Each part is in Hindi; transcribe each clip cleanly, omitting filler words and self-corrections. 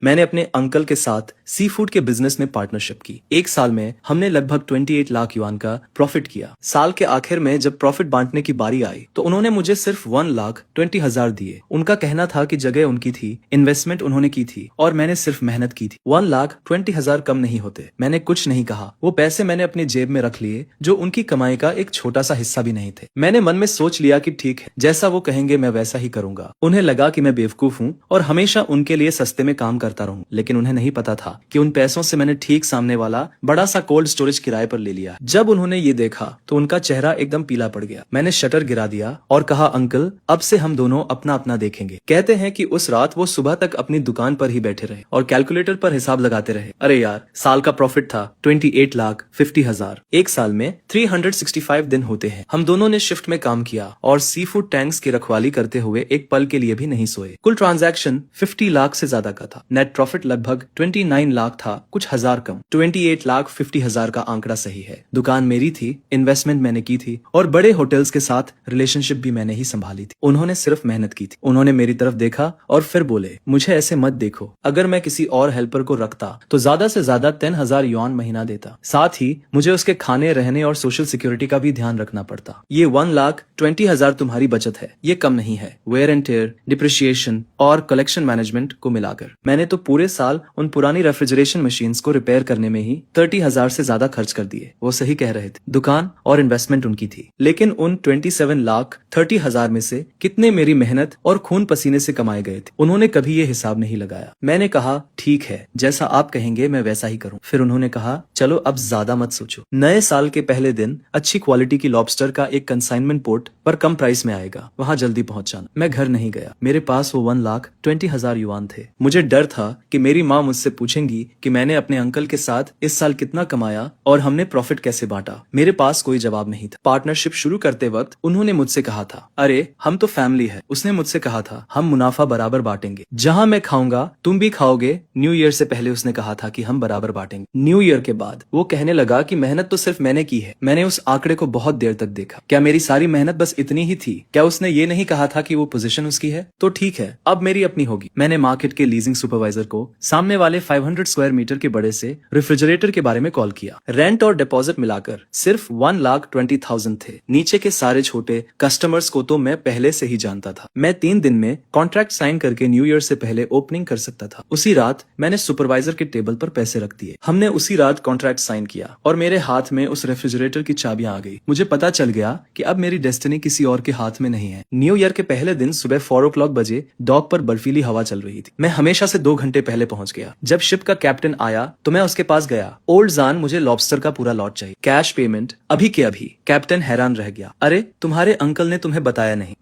मैंने अपने अंकल के साथ सी फूड के बिजनेस में पार्टनरशिप की। एक साल में हमने लगभग 28 लाख युआन का प्रॉफिट किया। साल के आखिर में जब प्रॉफिट बांटने की बारी आई तो उन्होंने मुझे सिर्फ 1,20,000 दिए। उनका कहना था कि जगह उनकी थी, इन्वेस्टमेंट उन्होंने की थी और मैंने सिर्फ मेहनत की थी। 1,20,000 कम नहीं होते। मैंने कुछ नहीं कहा। वो पैसे मैंने अपनी जेब में रख लिए, जो उनकी कमाई का एक छोटा सा हिस्सा भी नहीं थे। मैंने मन में सोच लिया कि ठीक है, जैसा वो कहेंगे मैं वैसा ही करूंगा। उन्हें लगा कि मैं बेवकूफ हूँ और हमेशा उनके लिए सस्ते में काम करता रहूं, लेकिन उन्हें नहीं पता था कि उन पैसों से मैंने ठीक सामने वाला बड़ा सा कोल्ड स्टोरेज किराए पर ले लिया। जब उन्होंने ये देखा तो उनका चेहरा एकदम पीला पड़ गया। मैंने शटर गिरा दिया और कहा, अंकल अब से हम दोनों अपना अपना देखेंगे। कहते हैं कि उस रात वो सुबह तक अपनी दुकान पर ही बैठे रहे और कैलकुलेटर पर हिसाब लगाते रहे। अरे यार, साल का प्रॉफिट था 28,50,000। एक साल में 365 दिन होते हैं। हम दोनों ने शिफ्ट में काम किया और सी फूड टैंक्स की रखवाली करते हुए एक पल के लिए भी नहीं सोए। कुल ट्रांजैक्शन 50 लाख से ज्यादा का था। नेट प्रॉफिट लगभग 29 लाख था, कुछ हजार कम। 28,50,000 का आंकड़ा सही है। दुकान मेरी थी, इन्वेस्टमेंट मैंने की थी और बड़े होटल्स के साथ रिलेशनशिप भी मैंने ही संभाली थी। उन्होंने सिर्फ मेहनत की थी। उन्होंने मेरी तरफ देखा और फिर बोले, मुझे ऐसे मत देखो। अगर मैं किसी और हेल्पर को रखता तो ज्यादा से ज्यादा 10,000 युआन महीना देता। साथ ही मुझे उसके खाने, रहने और सोशल सिक्योरिटी का भी ध्यान रखना पड़ता। ये 1,20,000 तुम्हारी बचत है, ये कम नहीं है। वेयर एंड टेयर, डिप्रिशिएशन और कलेक्शन मैनेजमेंट को मिलाकर मैंने तो पूरे साल उन पुरानी रेफ्रिजरेशन मशीन्स को रिपेयर करने में ही 30,000 से ज्यादा खर्च कर दिए। वो सही कह रहे थे। दुकान और इन्वेस्टमेंट उनकी थी, लेकिन उन 27,30,000 में से कितने मेरी मेहनत और खून पसीने से कमाए गए थे, उन्होंने कभी ये हिसाब नहीं लगाया। मैंने कहा, ठीक है, जैसा आप कहेंगे मैं वैसा ही करूं। फिर उन्होंने कहा, चलो अब ज्यादा मत सोचो। नए साल के पहले दिन अच्छी क्वालिटी की लॉबस्टर का एक कंसाइनमेंट पोर्ट पर कम प्राइस में आएगा, वहां जल्दी पहुंच जाना। मैं घर नहीं गया। मेरे पास वो 1,20,000 युआन थे। मुझे डर था कि मेरी माँ मुझसे पूछेंगी कि मैंने अपने अंकल के साथ इस साल कितना कमाया और हमने प्रॉफिट कैसे बांटा। मेरे पास कोई जवाब नहीं था। पार्टनरशिप शुरू करते वक्त उन्होंने मुझसे कहा था, अरे हम तो फैमिली है। उसने मुझसे कहा था, हम मुनाफा बराबर बांटेंगे। जहां मैं खाऊंगा तुम भी खाओगे। न्यू ईयर से पहले उसने कहा था कि हम बराबर बांटेंगे। न्यू ईयर के बाद वो कहने लगा कि मेहनत तो सिर्फ मैंने की है। मैंने उस आंकड़े को बहुत देर तक देखा। क्या मेरी सारी मेहनत बस इतनी ही थी? क्या उसने ये नहीं कहा था कि वो पोजीशन उसकी है? तो ठीक है, अब मेरी अपनी होगी। मैंने मार्केट के लीजिंग सुपरवाइजर को सामने वाले 500 स्क्वायर मीटर के बड़े से रेफ्रिजरेटर के बारे में कॉल किया। रेंट और डिपॉजिट मिलाकर सिर्फ 1,20,000 थे। नीचे के सारे छोटे कस्टमर्स को तो मैं पहले से ही जानता था। मैं 3 दिन में कॉन्ट्रैक्ट साइन करके न्यू ईयर से पहले ओपनिंग कर सकता था। उसी रात मैंने सुपरवाइजर के टेबल पर पैसे रख दिए। हमने उसी रात कॉन्ट्रैक्ट साइन किया और मेरे हाथ में उस रेफ्रिजरेटर की चाबियां आ गई। मुझे पता चल गया कि अब मेरी डेस्टिनी किसी और के हाथ में नहीं है। न्यू ईयर के पहले दिन सुबह 4 o'clock बजे डॉक पर बर्फीली हवा चल रही थी। मैं हमेशा से 2 घंटे पहले पहुंच गया। जब शिप का कैप्टन आया तो मैं उसके पास गया। ओल्ड जान, मुझे लॉबस्टर का पूरा लॉट चाहिए, कैश पेमेंट अभी के अभी। कैप्टन हैरान रह गया। अरे तुम्हारे अंकल ने तुम्हें बताया नहीं?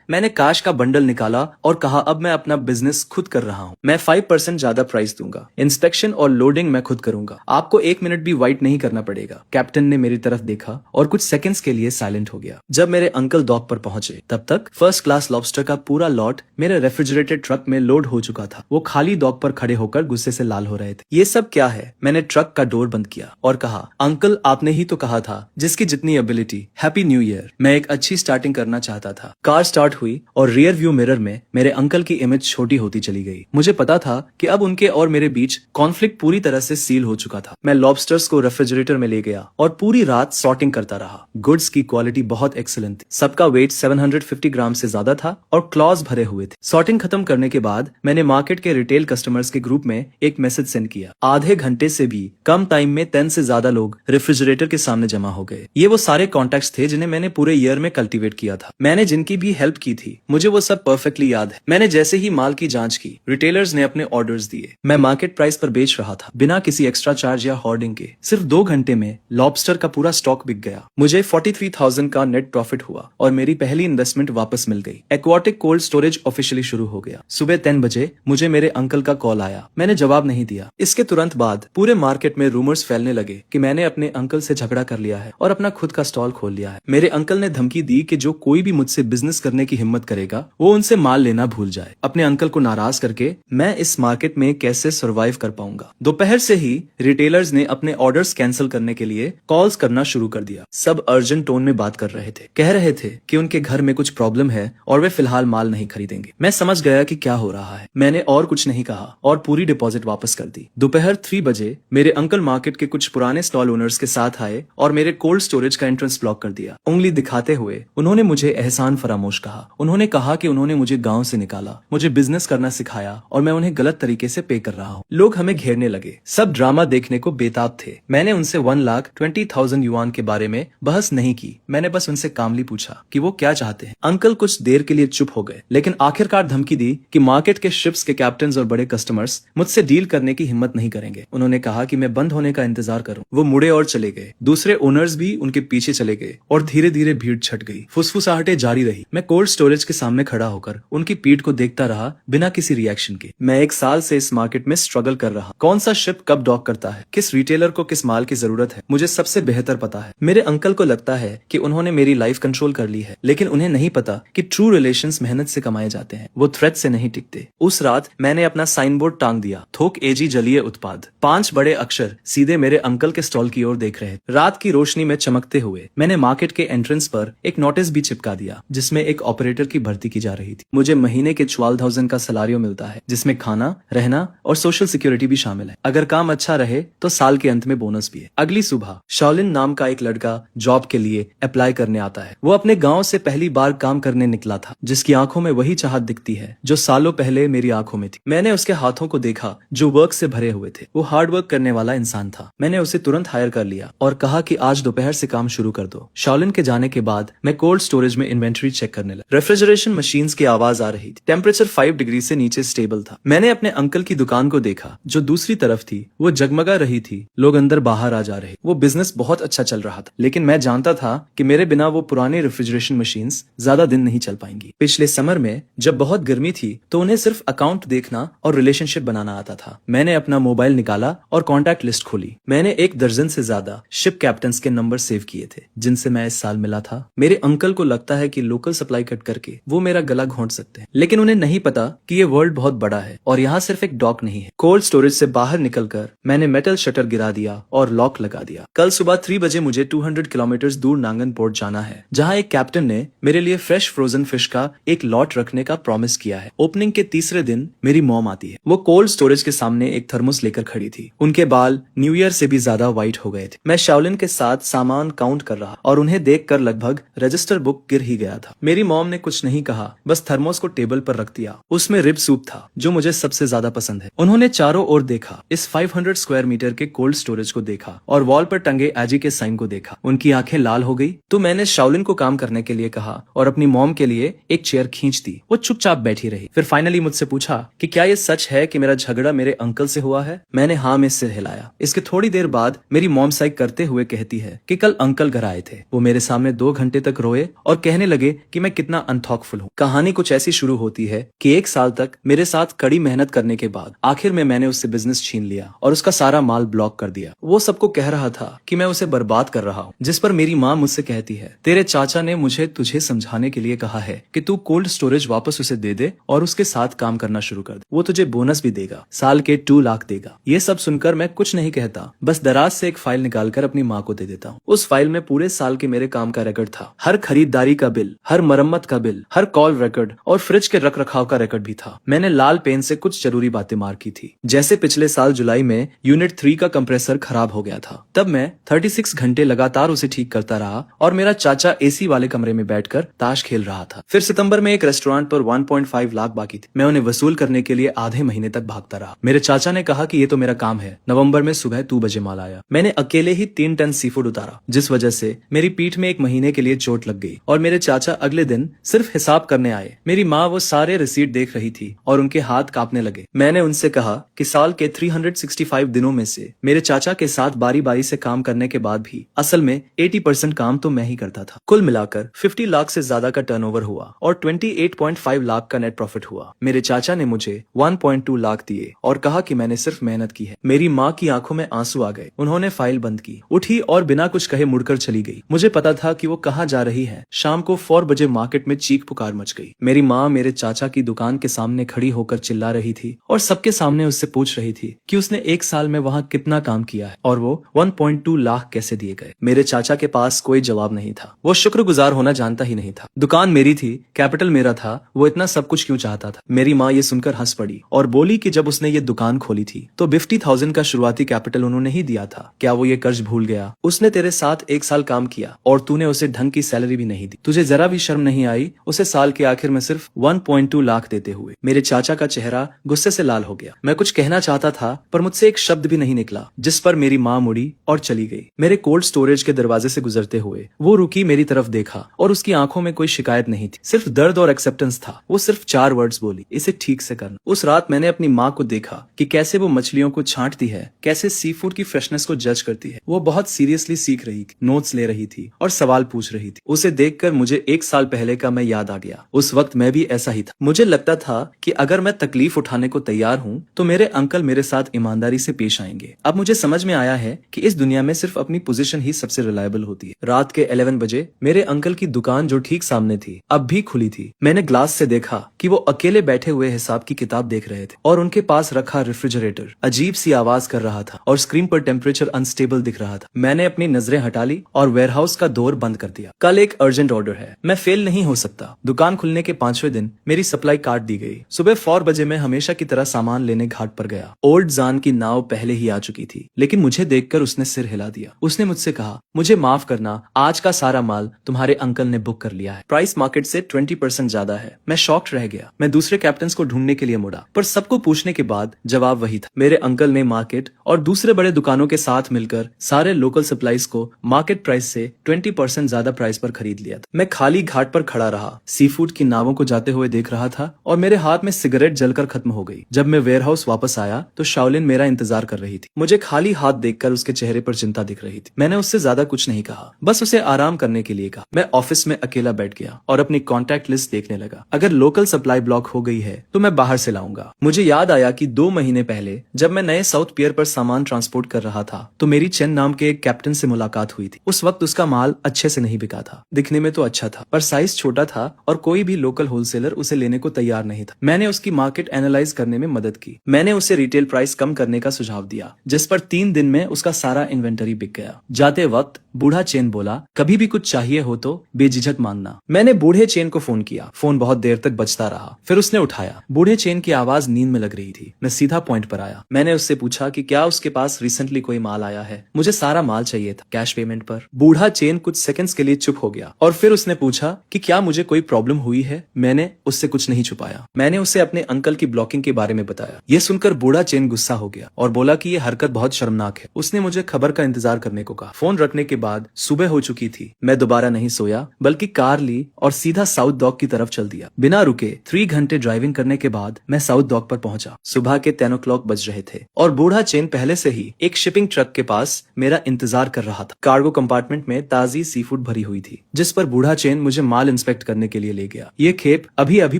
मैंने काश का बंडल निकाला और कहा, अब मैं अपना बिजनेस खुद कर रहा हूँ। मैं 5% ज्यादा प्राइस दूंगा। इंस्पेक्शन और लोडिंग मैं खुद करूंगा। आपको 1 मिनट भी वाइट नहीं करना पड़ेगा। कैप्टन ने मेरी तरफ देखा और कुछ सेकंड्स के लिए साइलेंट हो गया। जब मेरे अंकल डॉक पर पहुंचे तब तक फर्स्ट क्लास लॉबस्टर का पूरा लॉट मेरे रेफ्रिजरेटेड ट्रक में लोड हो चुका था। वो खाली डॉक पर खड़े होकर गुस्से से लाल हो रहे थे। ये सब क्या है? मैंने ट्रक का डोर बंद किया और कहा, अंकल आपने ही तो कहा था जिसकी जितनी एबिलिटी। Happy new year. मैं एक अच्छी स्टार्टिंग करना चाहता था। कार स्टार्ट हुई और रियर व्यू मिरर में मेरे अंकल की इमेज छोटी होती चली गई। मुझे पता था कि अब उनके और मेरे बीच कॉन्फ्लिक्ट पूरी तरह से सील हो चुका था। मैं लॉबस्टर्स को रेफ्रिजरेटर में ले गया और पूरी रात सॉर्टिंग करता रहा। गुड्स की क्वालिटी बहुत एक्सीलेंट थी। सबका वेट 750 ग्राम से ज्यादा था और क्लॉज भरे हुए थे। सॉर्टिंग खत्म करने के बाद मैंने मार्केट के रिटेल कस्टमर्स के ग्रुप में एक मैसेज सेंड किया। आधे घंटे से भी कम टाइम में 10 से ज्यादा लोग रेफ्रिजरेटर के सामने जमा हो गए। ये वो सारे कॉन्टेक्ट्स थे जिन्हें मैंने पूरे ईयर में कल्टीवेट किया था। मैंने जिनकी भी हेल्प की थी, मुझे वो सब परफेक्टली याद है। मैंने जैसे ही माल की जांच की, रिटेलर्स ने अपने ऑर्डर्स दिए। मैं मार्केट प्राइस पर बेच रहा था, बिना किसी एक्स्ट्रा चार्ज या होर्डिंग के। सिर्फ 2 घंटे में लॉबस्टर का पूरा स्टॉक बिक गया। मुझे 43,000 का नेट प्रॉफिट हुआ और मेरी पहली इन्वेस्टमेंट वापस मिल गई। एक्वाटिक कोल्ड स्टोरेज ऑफिशियली शुरू हो गया। सुबह 10 बजे मुझे मेरे अंकल का कॉल आया। मैंने जवाब नहीं दिया। इसके तुरंत बाद पूरे मार्केट में रूमर्स फैलने लगे कि मैंने अपने अंकल से झगड़ा कर लिया है और अपना खुद का स्टॉल खोल लिया है। मेरे अंकल ने धमकी दी कि जो कोई भी मुझसे बिजनेस करने की हिम्मत करेगा वो उनसे माल लेना भूल जाए। अपने अंकल को नाराज करके मैं इस मार्केट में कैसे सर्वाइव कर पाऊंगा। दोपहर से ही रिटेलर्स ने अपने ऑर्डर्स कैंसिल करने के लिए कॉल्स करना शुरू कर दिया। सब अर्जेंट टोन में बात कर रहे थे। कह रहे थे कि उनके घर में कुछ प्रॉब्लम है और वे फिलहाल माल नहीं खरीदेंगे। मैं समझ गया कि क्या हो रहा है। मैंने और कुछ नहीं नहीं कहा और पूरी डिपॉजिट वापस कर दी। दोपहर 3 बजे मेरे अंकल मार्केट के कुछ पुराने स्टॉल ओनर्स के साथ आए और मेरे कोल्ड स्टोरेज का एंट्रेंस ब्लॉक कर दिया। उंगली दिखाते हुए उन्होंने मुझे एहसान फरामोश कहा। उन्होंने कहा कि उन्होंने मुझे गांव से निकाला, मुझे बिजनेस करना सिखाया और मैं उन्हें गलत तरीके से पे कर रहा हूँ। लोग हमें घेरने लगे, सब ड्रामा देखने को बेताब थे। मैंने उनसे 1,20,000 युआन के बारे में बहस नहीं की। मैंने बस उनसे कामली पूछा कि वो क्या चाहते हैं। अंकल कुछ देर के लिए चुप हो गए, लेकिन आखिरकार धमकी दी कि मार्केट के शिप्स के कैप्टन और बड़े कस्टमर्स मुझसे डील करने की हिम्मत नहीं करेंगे। उन्होंने कहा कि मैं बंद होने का इंतजार करूं। वो मुड़े और चले गए। दूसरे ओनर्स भी उनके पीछे चले गए और धीरे धीरे भीड़ छट गई। फुसफुसाहटें जारी रही। मैं कोल्ड स्टोरेज के सामने खड़ा होकर उनकी पीठ को देखता रहा बिना किसी रिएक्शन के। मैं 1 साल से इस मार्केट में स्ट्रगल कर रहा। कौन सा शिप कब डॉक करता है, किस रिटेलर को किस माल की जरूरत है, मुझे सबसे बेहतर पता है। मेरे अंकल को लगता है कि उन्होंने मेरी लाइफ कंट्रोल कर ली है, लेकिन उन्हें नहीं पता कि ट्रू रिलेशंस मेहनत से कमाए जाते हैं, वो थ्रेट से नहीं टिकते। उस रात मैंने अपना साइन बोर्ड टांग दिया, थोक एजी जलीय उत्पाद। 5 बड़े अक्षर सीधे मेरे अंकल के स्टॉल की ओर देख रहे। रात की रोशनी में चमकते हुए मैंने मार्केट के एंट्रेंस पर एक नोटिस भी चिपका दिया, जिसमें एक ऑपरेटर की भर्ती की जा रही थी। मुझे महीने के 12,000 का सैलरी मिलता है, जिसमें खाना, रहना और सोशल सिक्योरिटी भी शामिल है। अगर काम अच्छा रहे तो साल के अंत में बोनस भी है। अगली सुबह शाओलिन नाम का एक लड़का जॉब के लिए अप्लाई करने आता है। वो अपने गांव से पहली बार काम करने निकला था, जिसकी आंखों में वही चाहत दिखती है जो सालों पहले मेरी आंखों में थी। मैंने उसके हाथों को देखा जो वर्क से भरे हुए थे। वो हार्ड वर्क करने वाला इंसान था। मैंने उसे तुरंत हायर कर लिया और कहा कि आज दोपहर से काम शुरू कर दो। शाओलिन के जाने के बाद मैं कोल्ड स्टोरेज में इन्वेंटरी चेक करने लगा। रेफ्रिजरेशन मशीन्स की आवाज आ रही थी। टेम्परेचर 5 डिग्री से नीचे स्टेबल था। मैंने अपने अंकल की दुकान को देखा जो दूसरी तरफ थी। वो जगमगा रही थी, लोग अंदर बाहर आ जा रहे। वो बिजनेस बहुत अच्छा चल रहा था, लेकिन मैं जानता था कि मेरे बिना वो पुरानी रेफ्रिजरेशन मशीन्स ज्यादा दिन नहीं चल पाएंगी। पिछले समर में जब बहुत गर्मी थी तो उन्हें सिर्फ अकाउंट देखना और रिलेशनशिप बनाना आता था। मैंने अपना मोबाइल निकाला और कॉन्टैक्ट लिस्ट खोली। मैंने 1 दर्जन से ज्यादा शिप कैप्टन्स के नंबर सेव किए थे जिनसे मैं इस साल मिला था। मेरे अंकल को लगता है कि लोकल सप्लाई कट करके वो मेरा गला घोंट सकते हैं, लेकिन उन्हें नहीं पता कि ये वर्ल्ड बहुत बड़ा है और यहाँ सिर्फ एक डॉक नहीं है। कोल्ड स्टोरेज से बाहर निकलकर मैंने मेटल शटर गिरा दिया और लॉक लगा दिया। कल सुबह 3 बजे मुझे 200 किलोमीटर दूर नांगन पोर्ट जाना है, जहाँ एक कैप्टन ने मेरे लिए फ्रेश फ्रोजन फिश का एक लॉट रखने का प्रॉमिस किया है। ओपनिंग के तीसरे दिन मेरी मॉम आती है। वो कोल्ड स्टोरेज के सामने एक थर्मोस लेकर खड़ी थी। उनके बाल न्यू ईयर से भी ज्यादा व्हाइट हो गए थे। मैं शाओलिन के साथ सामान काउंट कर रहा और उन्हें देखकर लगभग रजिस्टर बुक गिर ही गया था। मेरी मॉम ने कुछ नहीं कहा, बस थर्मोस को टेबल पर रख दिया। उसमें रिब सूप था जो मुझे सबसे ज्यादा पसंद है। उन्होंने चारों ओर देखा, इस 500 स्क्वायर मीटर के कोल्ड स्टोरेज को देखा और वॉल पर टंगे एजी के साइन को देखा। उनकी आंखें लाल हो गई। तो मैंने शाओलिन को काम करने के लिए कहा और अपनी मॉम के लिए एक चेयर खींच दी। वो चुपचाप बैठी रही। फिर फाइनली मुझसे पूछा कि क्या ये सच है कि मेरा झगड़ा मेरे अंकल से हुआ है। मैंने हाँ में सिर हिलाया। इसके थोड़ी देर बाद मेरी मॉम साइक करते हुए कहती है कि कल अंकल घर आए थे। वो मेरे सामने 2 घंटे तक रोए और कहने लगे कि मैं कितना अनथॉकफुल हूँ। कहानी कुछ ऐसी शुरू होती है कि 1 साल तक मेरे साथ कड़ी मेहनत करने के बाद आखिर में मैंने उससे बिजनेस छीन लिया और उसका सारा माल ब्लॉक कर दिया। वो सबको कह रहा था कि मैं उसे बर्बाद कर रहा हूँ, जिस पर मेरी माँ मुझसे कहती है, तेरे चाचा ने मुझे तुझे समझाने के लिए कहा है कि तू कोल्ड स्टोरेज वापस उसे दे दे और उसके साथ काम करना शुरू कर दे। वो तुझे बोनस भी देगा, साल के 2 लाख देगा। ये सब सुनकर मैं कुछ नहीं कहता, बस दराज से एक फाइल निकालकर अपनी माँ को दे देता हूँ। उस फाइल में पूरे साल के मेरे काम का रिकॉर्ड था। हर खरीदारी का बिल, हर मरम्मत का बिल, हर कॉल रिकॉर्ड और फ्रिज के रख रखाव का रिकॉर्ड भी था। मैंने लाल पेन से कुछ जरूरी बातें मार्क की थी, जैसे पिछले साल जुलाई में यूनिट 3 का कंप्रेसर खराब हो गया था। तब मैं 36 घंटे लगातार उसे ठीक करता रहा और मेरा चाचा एसी वाले कमरे में बैठकर ताश खेल रहा था। फिर सितंबर में एक रेस्टोरेंट पर 1.5 लाख बाकी थी। मैं उन्हें वसूल करने के लिए आधे महीने तक भागता रहा। मेरे चाचा ने कहा कि ये तो मेरा काम है। नवंबर में सुबह 2 बजे माल आया। मैंने अकेले ही 3 टन सी फूड उतारा, जिस वजह से मेरी पीठ में 1 महीने के लिए चोट लग गई और मेरे चाचा अगले दिन सिर्फ हिसाब करने आए। मेरी माँ वो सारे रिसीट देख रही थी और उनके हाथ कांपने लगे। मैंने उनसे कहा कि साल के 365 दिनों में से मेरे चाचा के साथ बारी बारी से काम करने के बाद भी असल में 80% काम तो मैं ही करता था। कुल मिलाकर 50 लाख से ज्यादा का टर्नओवर हुआ और 28.5 लाख का नेट प्रॉफिट हुआ। मेरे चाचा ने मुझे 1.2 लाख दिए और कहा कि मैंने सिर्फ मेहनत की है। मेरी माँ की आंखों में आंसू आ गए। उन्होंने फाइल बंद की, उठी और बिना कुछ कहे मुड़कर चली गई। मुझे पता था कि वो कहाँ जा रही है। शाम को 4 बजे मार्केट में चीख पुकार मच गई। मेरी माँ मेरे चाचा की दुकान के सामने खड़ी होकर चिल्ला रही थी और सबके सामने उससे पूछ रही थी कि उसने 1 साल में वहाँ कितना काम किया है और वो 1.2 लाख कैसे दिए गए। मेरे चाचा के पास कोई जवाब नहीं था। वो शुक्रगुजार होना जानता ही नहीं था। दुकान मेरी थी, कैपिटल मेरा था, वो इतना सब कुछ क्यों चाहता था। मेरी माँ ये सुनकर हंस पड़ी और बोली कि जब उसने ये दुकान खोली थी तो 50,000 का शुरुआती कैपिटल उन्होंने ही दिया था। क्या वो ये कर्ज भूल गया? उसने तेरे साथ 1 साल काम किया और तूने उसे ढंग की सैलरी भी नहीं दी। तुझे जरा भी शर्म नहीं आई उसे साल के आखिर में सिर्फ 1.2 लाख देते हुए? मेरे चाचा का चेहरा गुस्से से लाल हो गया। मैं कुछ कहना चाहता था पर मुझसे एक शब्द भी नहीं निकला, जिस पर मेरी माँ मुड़ी और चली गई। मेरे कोल्ड स्टोरेज के दरवाजे से गुजरते हुए वो रुकी, मेरी तरफ देखा और उसकी आंखों में कोई शिकायत नहीं थी, सिर्फ दर्द और एक्सेप्टेंस था। वो सिर्फ 4 वर्ड्स बोली, इसे ठीक से करना। उस रात मैंने अपनी माँ को देखा कि कैसे वो मछलियों को छांटती है, कैसे सी फूड की फ्रेशनेस को जज करती है। वो बहुत सीरियसली सीख रही थी, नोट्स ले रही थी और सवाल पूछ रही थी। उसे देखकर मुझे 1 साल पहले का मैं याद आ गया। उस वक्त मैं भी ऐसा ही था। मुझे लगता था कि अगर मैं तकलीफ उठाने को तैयार हूँ तो मेरे अंकल मेरे साथ ईमानदारी से पेश आएंगे। अब मुझे समझ में आया है कि इस दुनिया में सिर्फ अपनी पोजीशन ही सबसे रिलायबल होती है। रात के 11 बजे मेरे अंकल की दुकान जो ठीक सामने थी अब भी खुली थी। मैंने ग्लास से देखा कि वो अकेले बैठे हुए हिसाब की किताब देख रहे थे और उनके पास रखा रेफ्रिजरेटर अजीब सी आवाज कर रहा था और स्क्रीन पर टेम्परेचर अनस्टेबल दिख रहा था। मैंने अपनी नजरें हटा ली और वेयरहाउस का डोर बंद कर दिया। कल एक अर्जेंट ऑर्डर है, मैं फेल नहीं हो सकता। दुकान खुलने के 5वें दिन मेरी सप्लाई काट दी गई। सुबह 4 बजे मैं हमेशा की तरह सामान लेने घाट पर गया। ओल्ड जान की नाव पहले ही आ चुकी थी, लेकिन मुझे देखकर उसने सिर हिला दिया। उसने मुझसे कहा, मुझे माफ करना, आज का सारा माल तुम्हारे अंकल ने बुक कर लिया है। प्राइस मार्केट से 20% ज्यादा है। मैं शॉक्ड रह गया। मैं दूसरे कैप्टन्स को ढूंढने के लिए मुड़ा, पर सबको पूछने के बाद जवाब वही था। मेरे अंकल ने मार्केट और दूसरे बड़े दुकानों के साथ मिलकर सारे लोकल सप्लाईज को मार्केट प्राइस से 20% ज्यादा प्राइस पर खरीद लिया था। मैं खाली घाट पर खड़ा रहा, सी फूड की नावों को जाते हुए देख रहा था और मेरे हाथ में सिगरेट जलकर खत्म हो गई। जब मैं वेयरहाउस वापस आया तो शाओलिन मेरा इंतजार कर रही थी। मुझे खाली हाथ देखकर उसके चेहरे पर चिंता दिख रही थी। मैंने उससे ज्यादा कुछ नहीं कहा, बस उसे आराम करने के लिए कहा। मैं ऑफिस में अकेला बैठ गया और अपनी कॉन्टैक्ट लिस्ट देखने लगा। अगर लोकल सप्लाई ब्लॉक हो गई है तो मैं बाहर से लाऊंगा। मुझे याद आया कि 2 महीने पहले जब मैं नए साउथ पियर पर सामान ट्रांसपोर्ट कर रहा था तो मेरी चेन नाम के एक कैप्टन से मुलाकात हुई थी। उस वक्त उसका माल अच्छे से नहीं बिका था। दिखने में तो अच्छा था पर साइज छोटा था और कोई भी लोकल होलसेलर उसे लेने को तैयार नहीं था। मैंने उसकी मार्केट एनालाइज करने में मदद की। मैंने उसे रिटेल प्राइस कम करने का सुझाव दिया, जिस पर 3 दिन में उसका सारा इन्वेंटरी बिक गया। जाते वक्त बूढ़ा चेन बोला, कभी भी कुछ चाहिए हो तो बेझिझक मांगना। मैंने बूढ़े चेन को फोन किया। फोन बहुत देर तक बजता रहा, फिर उसने उठाया। बूढ़े चेन की आवाज नींद में लग रही थी। मैं सीधा पॉइंट पर आया। मैंने उससे पूछा कि क्या उसके पास रिसेंटली कोई माल आया है। मुझे सारा माल चाहिए था, कैश पेमेंट पर। बूढ़ा चेन कुछ सेकंड्स के लिए चुप हो गया और फिर उसने पूछा कि क्या मुझे कोई प्रॉब्लम हुई है। मैंने उससे कुछ नहीं छुपाया। मैंने उसे अपने अंकल की ब्लॉकिंग के बारे में बताया। ये सुनकर बूढ़ा चेन गुस्सा हो गया और बोला कि ये हरकत बहुत शर्मनाक है। उसने मुझे खबर का इंतजार करने को कहा। फोन रखने के बाद सुबह हो चुकी थी। मैं दोबारा नहीं सोया बल्कि कार ली और सीधा साउथ डॉक की तरफ चल दिया। बिना रुके 3 घंटे ड्राइविंग करने के बाद मैं साउथ डॉक पर पहुंचा। सुबह के 10 o'clock बज रहे थे और बूढ़ा चेन पहले से ही एक शिपिंग ट्रक के पास मेरा इंतजार कर रहा था। कार्गो कंपार्टमेंट में ताजी सी फूड भरी हुई थी, जिस पर बूढ़ा चेन मुझे माल इंस्पेक्ट करने के लिए ले गया। ये खेप अभी अभी